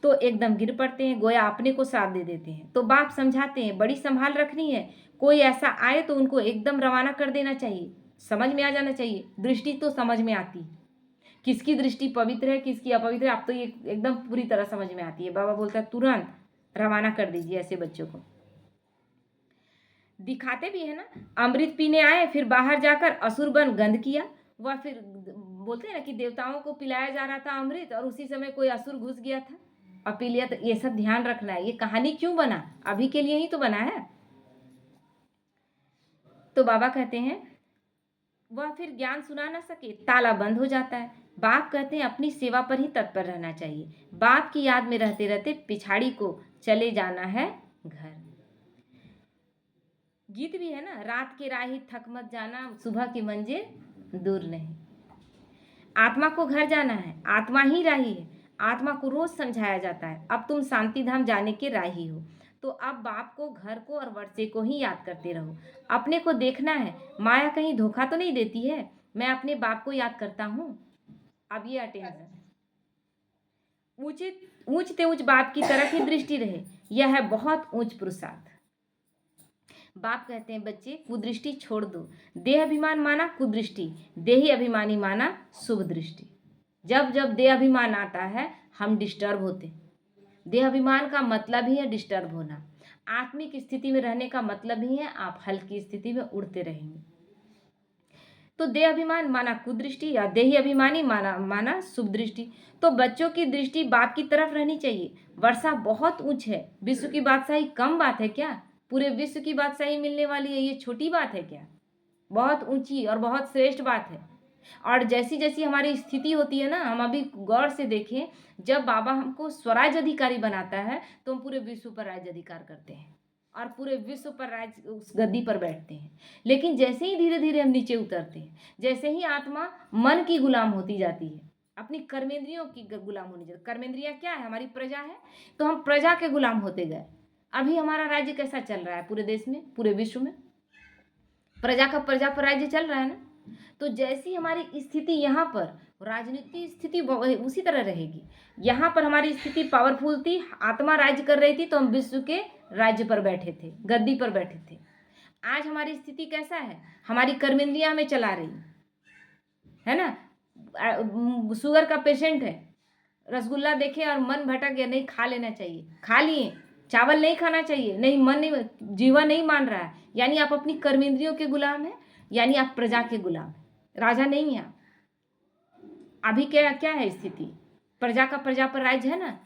तो एकदम गिर पड़ते हैं, गोया अपने को श्राप दे देते हैं। तो बाप समझाते हैं बड़ी संभाल रखनी है, कोई ऐसा आए तो उनको एकदम रवाना कर देना चाहिए, समझ में आ जाना चाहिए। दृष्टि तो समझ में आती है, किसकी दृष्टि पवित्र है किसकी अपवित्र है, आप तो ये एकदम पूरी तरह समझ में आती है। बाबा बोलता है तुरंत रवाना कर दीजिए ऐसे बच्चों को। दिखाते भी है ना, अमृत पीने आए, फिर बाहर जाकर असुर बन गंध किया। वह फिर बोलते हैं ना कि देवताओं को पिलाया जा रहा था अमृत और उसी समय कोई असुर घुस गया था और पी लिया। तो ये सब ध्यान रखना है, ये कहानी क्यों बना, अभी के लिए ही तो बना है। तो बाबा कहते हैं वह फिर ज्ञान सुना ना सके, ताला बंद हो जाता है। बाप कहते हैं अपनी सेवा पर ही तत्पर रहना चाहिए, बाप की याद में रहते रहते पिछाड़ी को चले जाना है घर। गीत भी है ना, रात के राही थक मत जाना, सुबह की मंजिल दूर नहीं। आत्मा को घर जाना है, आत्मा ही राही है, आत्मा को रोज समझाया जाता है अब तुम शांति धाम जाने के राही हो। तो अब बाप को, घर को और वर्षे को ही याद करते रहो। अपने को देखना है, माया कहीं धोखा तो नहीं देती है। मैं अपने बाप को याद करता हूँ। अब ये अटेंशन, ऊंचते ऊंच बाप की तरफ ही दृष्टि रहे, यह है बहुत ऊंच पुरुषार्थ। बाप कहते हैं बच्चे कुदृष्टि छोड़ दो, देह अभिमान माना कुदृष्टि, देही अभिमानी माना शुभ दृष्टि। जब जब देह अभिमान आता है हम डिस्टर्ब होते। देह अभिमान का मतलब ही है डिस्टर्ब होना, आत्मिक स्थिति में रहने का मतलब ही है आप हल्की स्थिति में उड़ते रहेंगे। तो देह अभिमान माना कुदृष्टि या देही अभिमानी माना शुभ दृष्टि। तो बच्चों की दृष्टि बाप की तरफ रहनी चाहिए। वर्षा बहुत ऊंच है, विश्व की बादशाही कम बात है क्या, पूरे विश्व की बादशाही मिलने वाली है, ये छोटी बात है क्या, बहुत ऊंची और बहुत श्रेष्ठ बात है। और जैसी जैसी हमारी स्थिति होती है ना, हम अभी गौर से देखें, जब बाबा हमको स्वराज अधिकारी बनाता है तो हम पूरे विश्व पर राज्य अधिकार करते हैं और पूरे विश्व पर राज उस गद्दी पर बैठते हैं। लेकिन जैसे ही धीरे धीरे हम नीचे उतरते हैं, जैसे ही आत्मा मन की गुलाम होती जाती है, अपनी कर्मेंद्रियों की गुलाम होनी चाहिए। कर्मेंद्रियां क्या है, हमारी प्रजा है, तो हम प्रजा के गुलाम होते गए। अभी हमारा राज्य कैसा चल रहा है पूरे देश में, पूरे विश्व में प्रजा पर राज्य चल रहा है ना। तो जैसी हमारी स्थिति यहाँ पर, राजनीति स्थिति उसी तरह रहेगी। यहाँ पर हमारी स्थिति पावरफुल थी, आत्मा राज्य कर रही थी, तो हम विश्व के राज्य पर बैठे थे, गद्दी पर बैठे थे। आज हमारी स्थिति कैसा है, हमारी कर्मेंद्रियां हमें चला रही है ना। शुगर का पेशेंट है, रसगुल्ला देखे और मन भटक गया, नहीं खा लेना चाहिए, खा लिए, चावल नहीं खाना चाहिए, नहीं मन नहीं, जीवन नहीं मान रहा है, यानी आप अपनी कर्मेंद्रियों के गुलाम हैं, यानी आप प्रजा के गुलाम, राजा नहीं है। अभी क्या क्या है स्थिति, प्रजा पर राज्य है ना।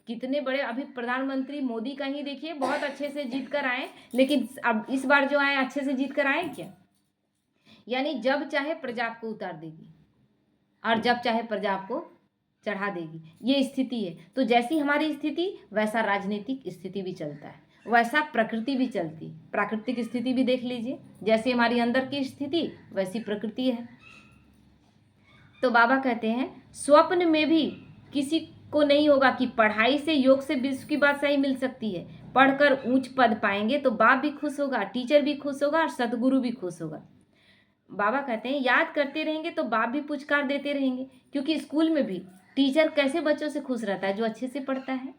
कितने बड़े अभी प्रधानमंत्री मोदी का ही देखिए, बहुत अच्छे से जीत कर आए, लेकिन अब इस बार जो आए अच्छे से जीत कर आए क्या, यानी जब चाहे प्रजा आपको उतार देगी और जब चाहे प्रजा आपको चढ़ा देगी, ये स्थिति है। तो जैसी हमारी स्थिति वैसा राजनीतिक स्थिति भी चलता है, वैसा प्रकृति भी चलती, प्राकृतिक स्थिति भी देख लीजिए, जैसे हमारी अंदर की स्थिति वैसी प्रकृति है। तो बाबा कहते हैं स्वप्न में भी किसी को नहीं होगा कि पढ़ाई से योग से विश्व की बादशाही मिल सकती है। पढ़कर ऊंच पद पाएंगे तो बाप भी खुश होगा, टीचर भी खुश होगा और सदगुरु भी खुश होगा। बाबा कहते हैं याद करते रहेंगे तो बाप भी पुचकार देते रहेंगे, क्योंकि स्कूल में भी टीचर कैसे बच्चों से खुश रहता है, जो अच्छे से पढ़ता है।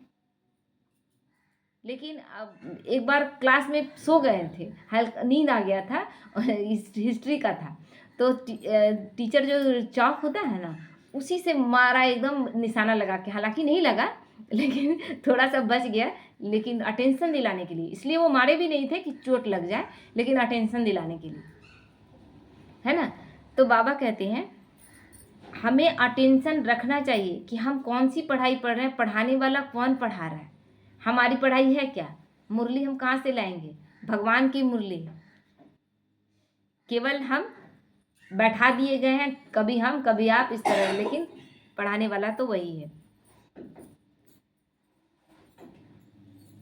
लेकिन अब एक बार क्लास में सो गए थे, हल्का नींद आ गया था, हिस्ट्री का था, तो टीचर जो चौक होता है ना, उसी से मारा एकदम निशाना लगा के, हालांकि नहीं लगा लेकिन थोड़ा सा बच गया, लेकिन अटेंशन दिलाने के लिए, इसलिए वो मारे भी नहीं थे कि चोट लग जाए, लेकिन अटेंशन दिलाने के लिए, है ना। तो बाबा कहते हैं हमें अटेंशन रखना चाहिए कि हम कौन सी पढ़ाई पढ़ रहे हैं, पढ़ाने वाला कौन पढ़ा रहा है, हमारी पढ़ाई है क्या, मुरली हम कहाँ से लाएंगे, भगवान की मुरली, केवल हम बैठा दिए गए हैं, कभी हम कभी आप इस तरह, लेकिन पढ़ाने वाला तो वही है।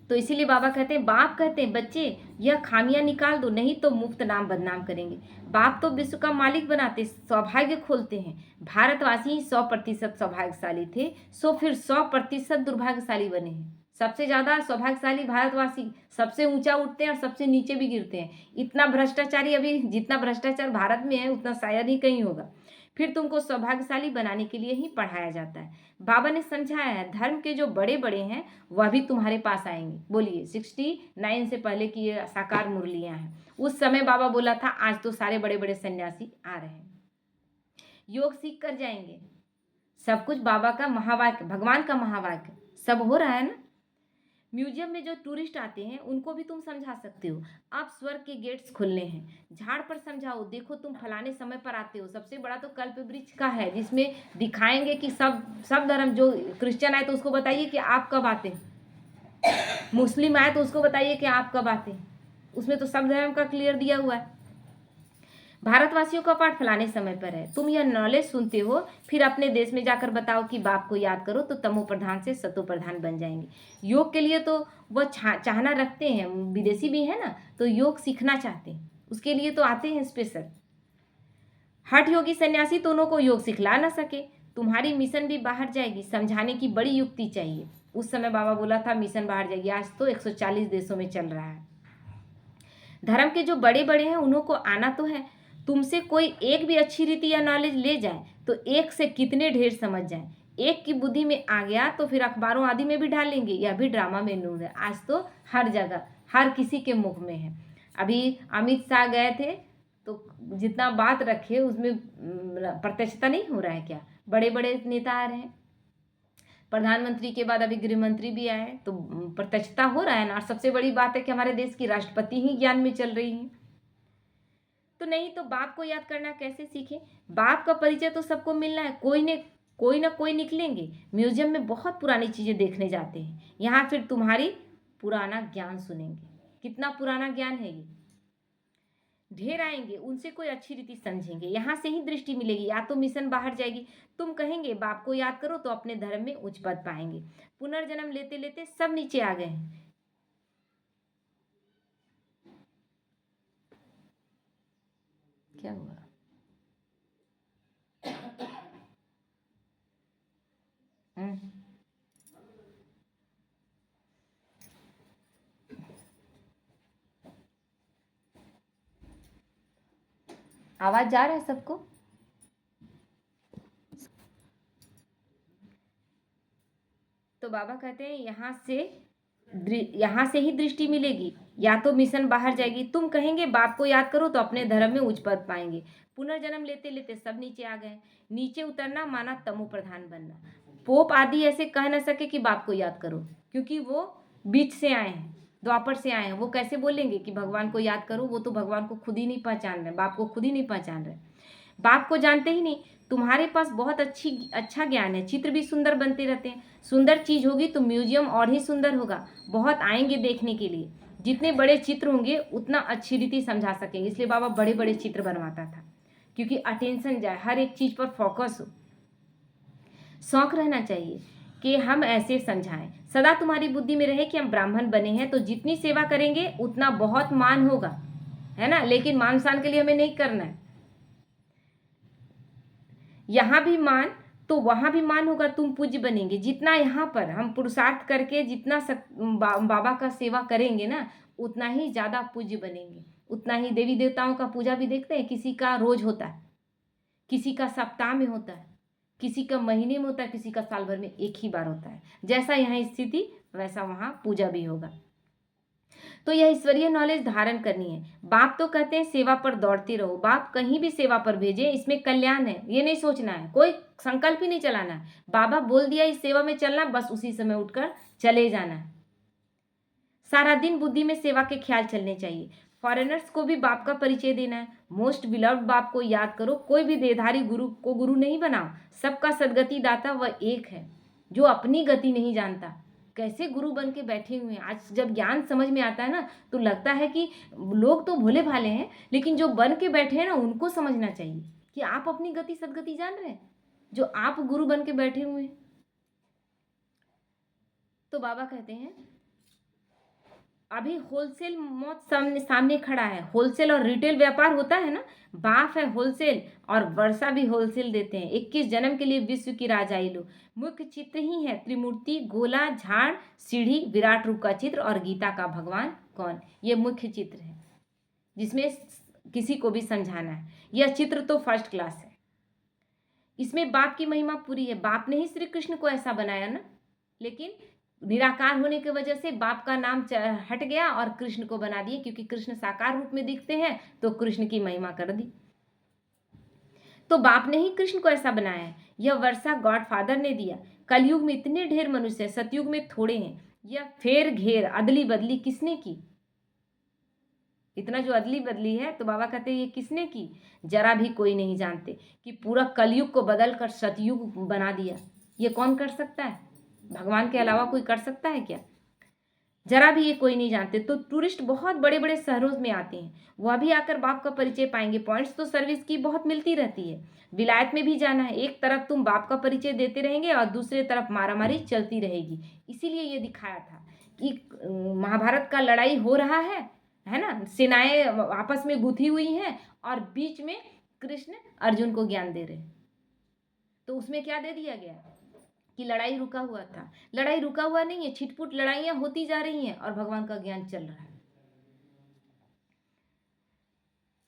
तो इसीलिए बाबा कहते हैं, बाप कहते हैं बच्चे यह खामियां निकाल दो, नहीं तो मुफ्त नाम बदनाम करेंगे। बाप तो विश्व का मालिक बनाते, सौभाग्य खोलते हैं। भारतवासी ही 100% सौभाग्यशाली थे, सो फिर 100% दुर्भाग्यशाली बने हैं। सबसे ज़्यादा सौभाग्यशाली भारतवासी, सबसे ऊंचा उठते हैं और सबसे नीचे भी गिरते हैं। इतना भ्रष्टाचारी, अभी जितना भ्रष्टाचार भारत में है उतना शायद ही कहीं होगा। फिर तुमको सौभाग्यशाली बनाने के लिए ही पढ़ाया जाता है। बाबा ने समझाया है धर्म के जो बड़े बड़े हैं वह भी तुम्हारे पास आएंगे। बोलिए 69 से पहले की ये साकार मुरलियां हैं। उस समय बाबा बोला था आज तो सारे बड़े बड़े सन्यासी आ रहे हैं, योग सीख कर जाएंगे। सब कुछ बाबा का महावाक्य, भगवान का महावाक्य सब हो रहा है ना। म्यूजियम में जो टूरिस्ट आते हैं उनको भी तुम समझा सकते हो। अब स्वर्ग के गेट्स खुलने हैं, झाड़ पर समझाओ, देखो तुम फलाने समय पर आते हो। सबसे बड़ा तो कल्प वृक्ष का है जिसमें दिखाएंगे कि सब धर्म, जो क्रिश्चियन आए तो उसको बताइए कि आप कब आते हैं, मुस्लिम आए तो उसको बताइए कि आप कब आते हैं। उसमें तो सब धर्म का क्लियर दिया हुआ है। भारतवासियों का पाठ फलाने समय पर है। तुम यह नॉलेज सुनते हो, फिर अपने देश में जाकर बताओ कि बाप को याद करो तो तमो प्रधान से सतो प्रधान बन जाएंगे। योग के लिए तो वह चाहना रखते हैं, विदेशी भी है ना, तो योग सीखना चाहते हैं, उसके लिए तो आते हैं स्पेशल। हठ योगी सन्यासी दोनों को योग सिखला ना सके, तुम्हारी मिशन भी बाहर जाएगी। समझाने की बड़ी युक्ति चाहिए। उस समय बाबा बोला था मिशन बाहर जाएगी, आज तो 140 देशों में चल रहा है। धर्म के जो बड़े बड़े हैं उन्हों को आना तो है। तुमसे कोई एक भी अच्छी रीति या नॉलेज ले जाए तो एक से कितने ढेर समझ जाए। एक की बुद्धि में आ गया तो फिर अखबारों आदि में भी डालेंगे। यह भी ड्रामा में नूर है, आज तो हर जगह हर किसी के मुख में है। अभी अमित शाह गए थे तो जितना बात रखे उसमें प्रत्यक्षता नहीं हो रहा है क्या। बड़े बड़े नेता आ रहे हैं, प्रधानमंत्री के बाद अभी गृह मंत्री भी आए, तो प्रत्यक्षता हो रहा है ना। और सबसे बड़ी बात है कि हमारे देश की राष्ट्रपति ही ज्ञान में चल रही है। तो नहीं तो बाप को याद करना कैसे सीखे। बाप का परिचय तो सबको मिलना है, कोई ना कोई निकलेंगे। म्यूजियम में बहुत पुरानी चीजें देखने जाते हैं, यहाँ फिर तुम्हारी पुराना ज्ञान सुनेंगे। कितना पुराना ज्ञान है ये। ढेर आएंगे, उनसे कोई अच्छी रीति समझेंगे, यहाँ से ही दृष्टि मिलेगी। या तो मिशन बाहर जाएगी, तुम कहेंगे बाप को याद करो तो अपने धर्म में उच्च पद पाएंगे। पुनर्जन्म लेते लेते सब नीचे आ गए हैं। क्या हुआ? आवाज जा रहा है सबको? तो बाबा कहते हैं यहाँ से ही दृष्टि मिलेगी, या तो मिशन बाहर जाएगी। तुम कहेंगे बाप को याद करो तो अपने धर्म में उच्च पद पाएंगे। पुनर्जन्म लेते लेते सब नीचे आ गए। नीचे उतरना माना तमो प्रधान बनना। पोप आदि ऐसे कह न सके कि बाप को याद करो, क्योंकि वो बीच से आए हैं, द्वापर से आए हैं। वो कैसे बोलेंगे कि भगवान को याद करो? वो तो भगवान को खुद ही नहीं पहचान रहे, बाप को खुद ही नहीं पहचान रहे, बाप को जानते ही नहीं। तुम्हारे पास बहुत अच्छा ज्ञान है, चित्र भी सुंदर बनते रहते हैं। सुंदर चीज होगी तो म्यूजियम और ही सुंदर होगा, बहुत आएंगे देखने के लिए। जितने बड़े चित्र होंगे उतना अच्छी रीति समझा सकेंगे। इसलिए बाबा बड़े बड़े चित्र बनवाता था, क्योंकि अटेंशन जाए, हर एक चीज पर फोकस हो। शौक रहना चाहिए कि हम ऐसे समझाएं। सदा तुम्हारी बुद्धि में रहे कि हम ब्राह्मण बने हैं तो जितनी सेवा करेंगे उतना बहुत मान होगा, है ना। लेकिन मान सान के लिए हमें नहीं करना है। यहाँ भी मान तो वहाँ भी मान होगा, तुम पूज्य बनेंगे। जितना यहाँ पर हम पुरुषार्थ करके जितना बाबा का सेवा करेंगे ना, उतना ही ज़्यादा पूज्य बनेंगे। उतना ही देवी देवताओं का पूजा भी देखते हैं, किसी का रोज होता है, किसी का सप्ताह में होता है, किसी का महीने में होता है, किसी का साल भर में एक ही बार होता है। जैसा यहाँ स्थिति वैसा वहाँ पूजा भी होगा। तो यह ईश्वरीय नॉलेज धारण करनी है। बाप तो कहते हैं सेवा पर दौड़ते रहो। बाप कहीं भी सेवा पर भेजे, इसमें कल्याण है, ये नहीं सोचना है, कोई संकल्प ही नहीं चलाना है। बाबा बोल दिया इस सेवा में चलना, बस उसी समय उठकर चले जाना है। सारा दिन बुद्धि में सेवा के ख्याल चलने चाहिए। फॉरेनर्स को भी बाप का परिचय देना है। मोस्ट बिलव्ड बाप को याद करो। कोई भी देहधारी गुरु को गुरु नहीं बनाओ। सबका सदगति दाता वह एक है जो अपनी गति नहीं जानता। कैसे गुरु बन के बैठे हुए हैं। आज जब ज्ञान समझ में आता है ना, तो लगता है कि लोग तो भोले भाले हैं, लेकिन जो बन के बैठे हैं ना, उनको समझना चाहिए कि आप अपनी गति सदगति जान रहे हैं, जो आप गुरु बन के बैठे हुए हैं। तो बाबा कहते हैं अभी होलसेल मौत सामने सामने खड़ा है। होलसेल और रिटेल व्यापार होता है ना, बाफ है होलसेल और वर्षा भी होलसेल देते हैं। 21 जन्म के लिए विश्व की राजाई लो। मुख्य चित्र ही है त्रिमूर्ति, गोला, झाड़, सीढ़ी, विराट रूप का चित्र और गीता का भगवान कौन। ये मुख्य चित्र है जिसमें किसी को भी समझाना है। यह चित्र तो फर्स्ट क्लास है। इसमें बाप की महिमा पूरी है। बाप ने ही श्री कृष्ण को ऐसा बनाया ना, लेकिन निराकार होने की वजह से बाप का नाम हट गया और कृष्ण को बना दिए, क्योंकि कृष्ण साकार रूप में दिखते हैं तो कृष्ण की महिमा कर दी। तो बाप ने ही कृष्ण को ऐसा बनाया है। यह वर्षा गॉड फादर ने दिया। कलयुग में इतने ढेर मनुष्य है, सतयुग में थोड़े हैं। यह फेर घेर अदली बदली किसने की? इतना जो अदली बदली है, तो बाबा कहते हैं ये किसने की? जरा भी कोई नहीं जानते कि पूरा कलयुग को बदल कर सतयुग बना दिया। ये कौन कर सकता है? भगवान के अलावा कोई कर सकता है क्या? जरा भी ये कोई नहीं जानते। तो टूरिस्ट बहुत बड़े बड़े शहरों में आते हैं, वह भी आकर बाप का परिचय पाएंगे। पॉइंट्स तो सर्विस की बहुत मिलती रहती है। विलायत में भी जाना है, एक तरफ तुम बाप का परिचय देते रहेंगे और दूसरे तरफ मारामारी चलती रहेगी। इसीलिए ये दिखाया था कि महाभारत का लड़ाई हो रहा है ना, सेनाएं आपस में गुथी हुई हैं और बीच में कृष्ण अर्जुन को ज्ञान दे रहे हैं। तो उसमें क्या दे दिया गया कि लड़ाई रुका हुआ था। लड़ाई रुका हुआ नहीं है, छिटपुट लड़ाइयां होती जा रही हैं और भगवान का ज्ञान चल रहा है।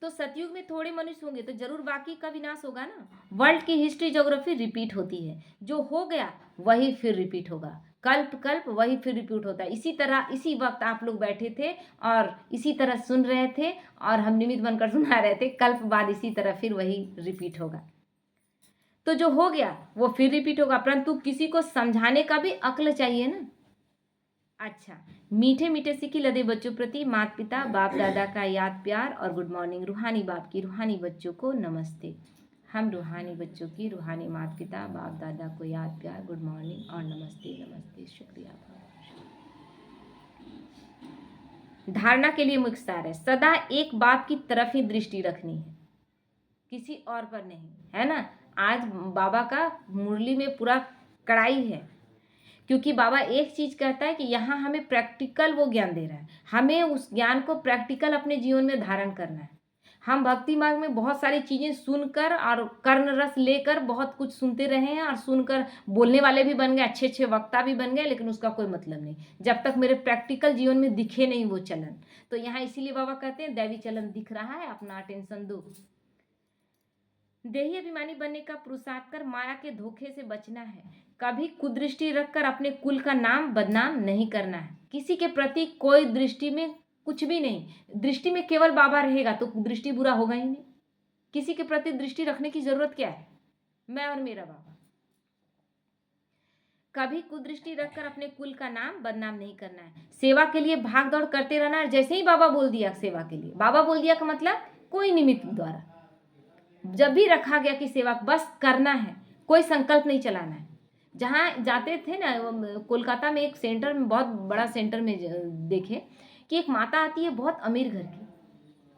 तो सतयुग में थोड़े मनुष्य होंगे तो जरूर बाकी का विनाश होगा ना। वर्ल्ड की हिस्ट्री ज्योग्राफी रिपीट होती है। जो हो गया वही फिर रिपीट होगा। कल्प कल्प वही फिर रिपीट होता है। इसी तरह इसी वक्त आप लोग बैठे थे और इसी तरह सुन रहे थे और हम निमित्त बनकर सुना रहे थे। कल्प बाद इसी तरह फिर वही रिपीट होगा। तो जो हो गया वो फिर रिपीट होगा, परंतु किसी को समझाने का भी अक्ल चाहिए ना। अच्छा, मीठे मीठे सिक्की लदे बच्चों प्रति माता पिता बाप दादा का याद प्यार और गुड मॉर्निंग। रूहानी बाप की रूहानी बच्चों को नमस्ते। हम रूहानी बच्चों की रूहानी माता पिता बाप दादा को याद प्यार, गुड मॉर्निंग और नमस्ते नमस्ते। शुक्रिया। धारणा के लिए मुख्य सार है, सदा एक बाप की तरफ ही दृष्टि रखनी है, किसी और पर नहीं, है ना। आज बाबा का मुरली में पूरा कड़ाई है, क्योंकि बाबा एक चीज़ कहता है कि यहाँ हमें प्रैक्टिकल वो ज्ञान दे रहा है। हमें उस ज्ञान को प्रैक्टिकल अपने जीवन में धारण करना है। हम भक्ति मार्ग में बहुत सारी चीज़ें सुनकर और कर्ण रस लेकर बहुत कुछ सुनते रहे हैं और सुनकर बोलने वाले भी बन गए, अच्छे अच्छे वक्ता भी बन गए, लेकिन उसका कोई मतलब नहीं जब तक मेरे प्रैक्टिकल जीवन में दिखे नहीं वो चलन। तो यहाँ इसीलिए बाबा कहते हैं दैवी चलन दिख रहा है, अपना अटेंशन दो। देही अभिमानी बनने का पुरुषार्थ कर माया के धोखे से बचना है। कभी कुदृष्टि रखकर अपने कुल का नाम बदनाम नहीं करना है। किसी के प्रति कोई दृष्टि में कुछ भी नहीं। दृष्टि में केवल बाबा रहेगा तो दृष्टि बुरा होगा ही नहीं। किसी के प्रति दृष्टि रखने की जरूरत क्या है? मैं और मेरा बाबा। कभी कुदृष्टि रखकर अपने कुल का नाम बदनाम नहीं करना है। सेवा के लिए भाग दौड़ करते रहना है। जैसे ही बाबा बोल दिया सेवा के लिए, बाबा बोल दिया का मतलब कोई निमित्त द्वारा जब भी रखा गया कि सेवा बस करना है, कोई संकल्प नहीं चलाना है। जहाँ जाते थे ना, कोलकाता में एक सेंटर में, बहुत बड़ा सेंटर में देखे कि एक माता आती है बहुत अमीर घर की,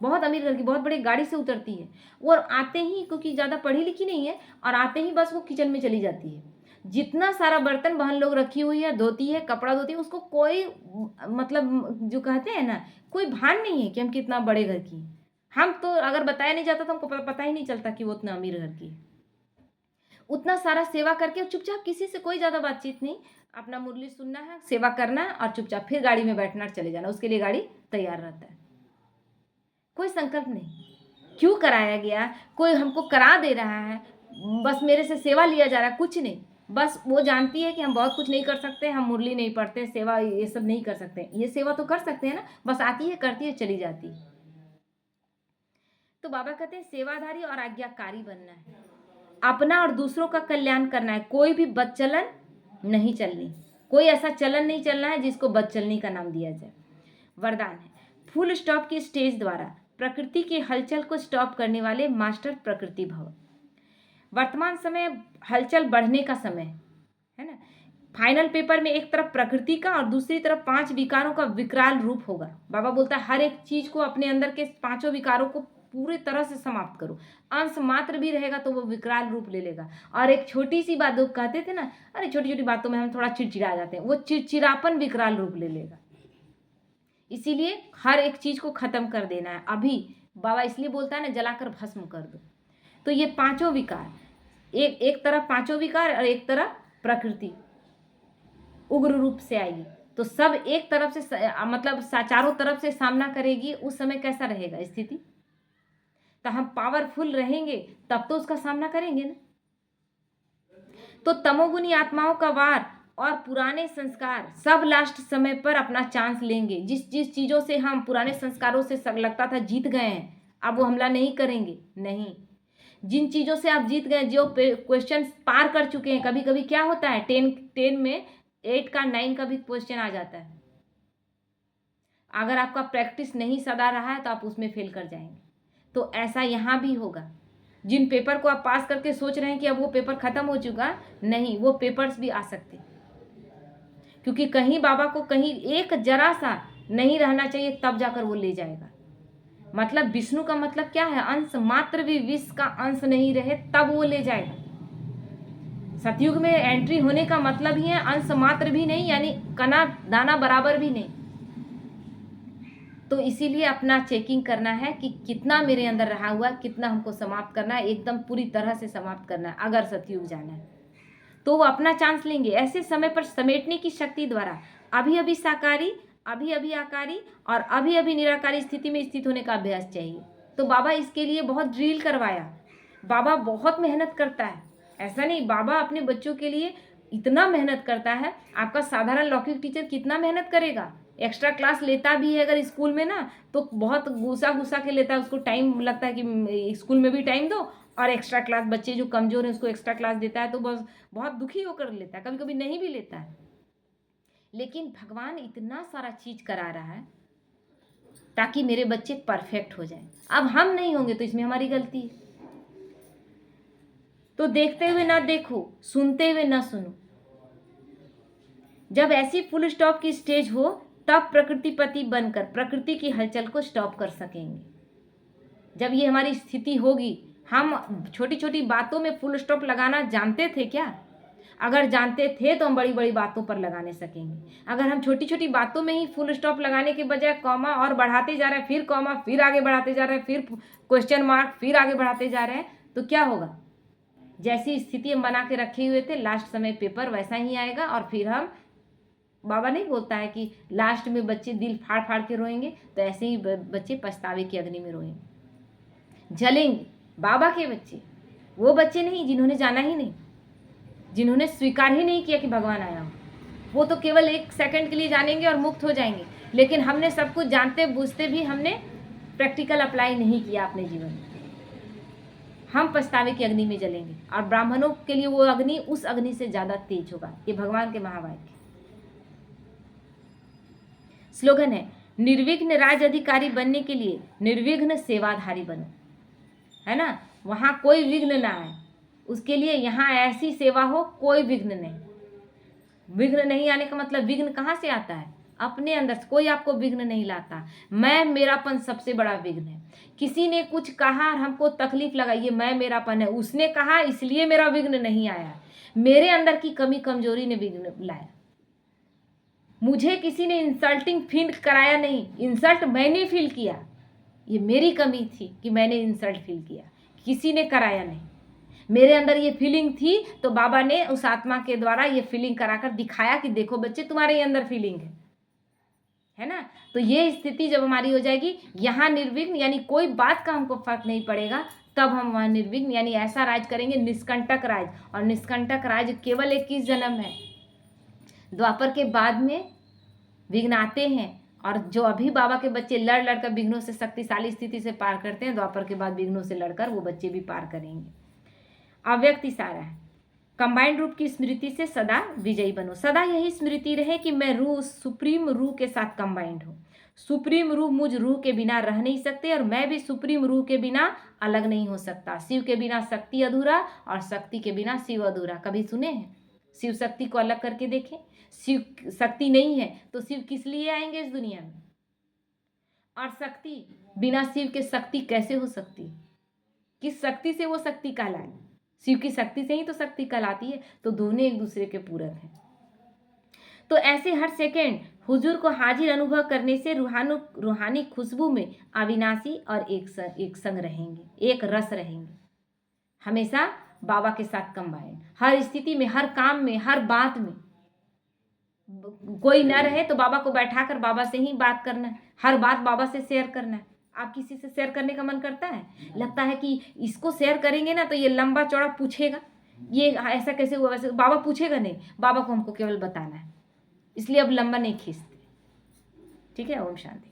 बहुत अमीर घर की, बहुत बड़ी गाड़ी से उतरती है। वो आते ही, क्योंकि ज़्यादा पढ़ी लिखी नहीं है, और आते ही बस वो किचन में चली जाती है। जितना सारा बर्तन बहन लोग रखी हुई है, धोती है, कपड़ा धोती है, उसको कोई मतलब जो कहते हैं ना, कोई भान नहीं है कि हम कितना बड़े घर की। हम तो अगर बताया नहीं जाता तो हमको पता ही नहीं चलता कि वो उतना अमीर घर की है। उतना सारा सेवा करके चुपचाप, किसी से कोई ज़्यादा बातचीत नहीं, अपना मुरली सुनना है, सेवा करना है और चुपचाप फिर गाड़ी में बैठना, चले जाना। उसके लिए गाड़ी तैयार रहता है। कोई संकल्प नहीं। क्यों कराया गया? कोई हमको करा दे रहा है, बस मेरे से सेवा लिया जा रहा है, कुछ नहीं। बस वो जानती है कि हम बहुत कुछ नहीं कर सकते, हम मुरली नहीं पढ़ते, सेवा ये सब नहीं कर सकते। ये सेवा तो कर सकते हैं ना, बस आती है, करती है, चली जाती है। तो बाबा कहते हैं सेवाधारी और आज्ञाकारी बनना है, अपना और दूसरों का कल्याण करना है। कोई भी बदचलन नहीं चलनी, कोई ऐसा चलन नहीं चलना है जिसको बदचलनी का नाम दिया जाए। वरदान है, फुल स्टॉप की स्टेज द्वारा प्रकृति की हलचल को स्टॉप करने वाले मास्टर प्रकृति भव। वर्तमान समय हलचल बढ़ने का समय है ना। फाइनल पेपर में एक तरफ प्रकृति का और दूसरी तरफ 5 विकारों का विकराल रूप होगा। बाबा बोलता है हर एक चीज को, अपने अंदर के 5 विकारों को पूरी तरह से समाप्त करो। अंश मात्र भी रहेगा तो वो विकराल रूप ले लेगा। और एक छोटी सी बात, लोग कहते थे ना, अरे छोटी छोटी बातों में हम थोड़ा चिड़चिड़ा जाते हैं, वो चिड़चिड़ापन विकराल रूप ले लेगा। इसीलिए हर एक चीज़ को ख़त्म कर देना है अभी। बाबा इसलिए बोलता है ना, जलाकर भस्म कर दो। तो ये पांचों विकार, एक तरफ पांचों विकार और एक तरफ प्रकृति उग्र रूप से आएगी, तो सब एक तरफ से मतलब चारों तरफ से सामना करेगी। उस समय कैसा रहेगा स्थिति? तो हम पावरफुल रहेंगे तब तो उसका सामना करेंगे ना। तो तमोगुनी आत्माओं का वार और पुराने संस्कार सब लास्ट समय पर अपना चांस लेंगे। जिस जिस चीज़ों से हम पुराने संस्कारों से लगता था जीत गए हैं, अब वो हमला नहीं करेंगे। नहीं, जिन चीज़ों से आप जीत गए, जो क्वेश्चन पार कर चुके हैं। कभी कभी क्या होता है, टेन में 8 का 9 का भी क्वेश्चन आ जाता है। अगर आपका प्रैक्टिस नहीं सदा रहा है तो आप उसमें फेल कर जाएंगे। तो ऐसा यहाँ भी होगा। जिन पेपर को आप पास करके सोच रहे हैं कि अब वो पेपर ख़त्म हो चुका, नहीं, वो पेपर्स भी आ सकते, क्योंकि कहीं बाबा को कहीं एक जरा सा नहीं रहना चाहिए, तब जाकर वो ले जाएगा। मतलब विष्णु का मतलब क्या है, अंश मात्र भी विष का अंश नहीं रहे तब वो ले जाएगा। सतयुग में एंट्री होने का मतलब ही है अंश मात्र भी नहीं, यानी कना दाना बराबर भी नहीं। तो इसीलिए अपना चेकिंग करना है कि कितना मेरे अंदर रहा हुआ, कितना हमको समाप्त करना है, एकदम पूरी तरह से समाप्त करना है। अगर सतयुग जाना है तो वो अपना चांस लेंगे। ऐसे समय पर समेटने की शक्ति द्वारा अभी अभी साकारी, अभी अभी आकारी और अभी अभी निराकारी स्थिति में स्थित होने का अभ्यास चाहिए। तो बाबा इसके लिए बहुत ड्रिल करवाया। बाबा बहुत मेहनत करता है, ऐसा नहीं, बाबा अपने बच्चों के लिए इतना मेहनत करता है। आपका साधारण लौकिक टीचर कितना मेहनत करेगा, एक्स्ट्रा क्लास लेता भी है अगर स्कूल में ना, तो बहुत घुसा घुसा के लेता है। उसको टाइम लगता है कि स्कूल में भी टाइम दो, और एक्स्ट्रा क्लास बच्चे जो कमज़ोर हैं उसको एक्स्ट्रा क्लास देता है, तो बस बहुत दुखी होकर लेता है, कभी कभी नहीं भी लेता है। लेकिन भगवान इतना सारा चीज़ करा रहा है ताकि मेरे बच्चे परफेक्ट हो जाएं। अब हम नहीं होंगे तो इसमें हमारी गलती है। तो देखते हुए ना देखो, सुनते हुए ना सुनो। जब ऐसी फुल स्टॉप की स्टेज हो तब प्रकृतिपति बनकर प्रकृति की हलचल को स्टॉप कर सकेंगे। जब ये हमारी स्थिति होगी, हम छोटी छोटी बातों में फुल स्टॉप लगाना जानते थे क्या? अगर जानते थे तो हम बड़ी बड़ी बातों पर लगाने सकेंगे। अगर हम छोटी छोटी बातों में ही फुल स्टॉप लगाने के बजाय कॉमा और बढ़ाते जा रहे हैं, फिर कॉमा, फिर आगे बढ़ाते जा रहे हैं, फिर क्वेश्चन मार्क, फिर आगे बढ़ाते जा रहे हैं, तो क्या होगा? जैसी स्थिति हम बना के रखे हुए थे, लास्ट समय पेपर वैसा ही आएगा। और फिर हम, बाबा नहीं बोलता है कि लास्ट में बच्चे दिल फाड़ फाड़ के रोएंगे, तो ऐसे ही बच्चे पछतावे की अग्नि में रोएंगे, जलेंगे। बाबा के बच्चे, वो बच्चे नहीं जिन्होंने जाना ही नहीं, जिन्होंने स्वीकार ही नहीं किया कि भगवान आया हो, वो तो केवल 1 सेकंड के लिए जानेंगे और मुक्त हो जाएंगे। लेकिन हमने सब कुछ जानते बूझते भी हमने प्रैक्टिकल अप्लाई नहीं किया अपने जीवन में, हम पछतावे की अग्नि में जलेंगे। और ब्राह्मणों के लिए वो अग्नि उस अग्नि से ज़्यादा तेज होगा। ये भगवान के महावाक्य। स्लोगन है, निर्विघ्न राज अधिकारी बनने के लिए निर्विघ्न सेवाधारी बनो, है ना। वहाँ कोई विघ्न ना आए, उसके लिए यहाँ ऐसी सेवा हो कोई विघ्न नहीं। विघ्न नहीं आने का मतलब, विघ्न कहाँ से आता है? अपने अंदर से। कोई आपको विघ्न नहीं लाता। मैं मेरापन सबसे बड़ा विघ्न है। किसी ने कुछ कहा और हमको तकलीफ लगा, ये मैं मेरापन है। उसने कहा इसलिए मेरा विघ्न नहीं आया। मेरे अंदर की कमी कमजोरी ने विघ्न लाया। मुझे किसी ने इंसल्टिंग फील कराया नहीं, इंसल्ट मैंने फील किया। ये मेरी कमी थी कि मैंने इंसल्ट फील किया, किसी ने कराया नहीं। मेरे अंदर ये फीलिंग थी तो बाबा ने उस आत्मा के द्वारा ये फीलिंग कराकर दिखाया कि देखो बच्चे, तुम्हारे अंदर फीलिंग है ना। तो ये स्थिति जब हमारी हो जाएगी, यहाँ निर्विघ्न, यानी कोई बात का हमको फर्क नहीं पड़ेगा, तब हम वहाँ निर्विघ्न यानी ऐसा राज करेंगे, निष्कंटक राज। और निष्कंटक राज केवल 21 जन्म है। द्वापर के बाद में विघ्न आते हैं, और जो अभी बाबा के बच्चे लड़ लड़कर विघ्नों से शक्तिशाली स्थिति से पार करते हैं, द्वापर के बाद विघ्नों से लड़कर वो बच्चे भी पार करेंगे। अव्यक्त इशारा है, कंबाइंड रूप की स्मृति से सदा विजयी बनो। सदा यही स्मृति रहे कि मैं रूह, सुप्रीम रूह के साथ कंबाइंड हूँ। सुप्रीम रूह मुझ रूह के बिना रह नहीं सकते, और मैं भी सुप्रीम रूह के बिना अलग नहीं हो सकता। शिव के बिना शक्ति अधूरा, और शक्ति के बिना शिव अधूरा। कभी सुने हैं शिव शक्ति को अलग करके देखें? शिव शक्ति नहीं है तो शिव किस लिए आएंगे इस दुनिया में? और शक्ति बिना शिव के शक्ति कैसे हो सकती? किस शक्ति से वो शक्ति कहलाए? शिव की शक्ति से ही तो शक्ति कहलाती है। तो दोनों एक दूसरे के पूरक हैं। तो ऐसे हर सेकेंड हुजूर को हाजिर अनुभव करने से रूहानी खुशबू में अविनाशी और एक संग रहेंगे, एक रस रहेंगे, हमेशा बाबा के साथ कंबाइंड, हर स्थिति में, हर काम में, हर बात में। कोई न रहे तो बाबा को बैठा कर बाबा से ही बात करना है, हर बात बाबा से शेयर करना है। आप किसी से शेयर करने का मन करता है, लगता है कि इसको शेयर करेंगे ना तो ये लंबा चौड़ा पूछेगा, ये ऐसा कैसे हुआ वैसे, बाबा पूछेगा नहीं, बाबा को हमको केवल बताना है, इसलिए अब लंबा नहीं खींचते। ठीक है, ओम शांति।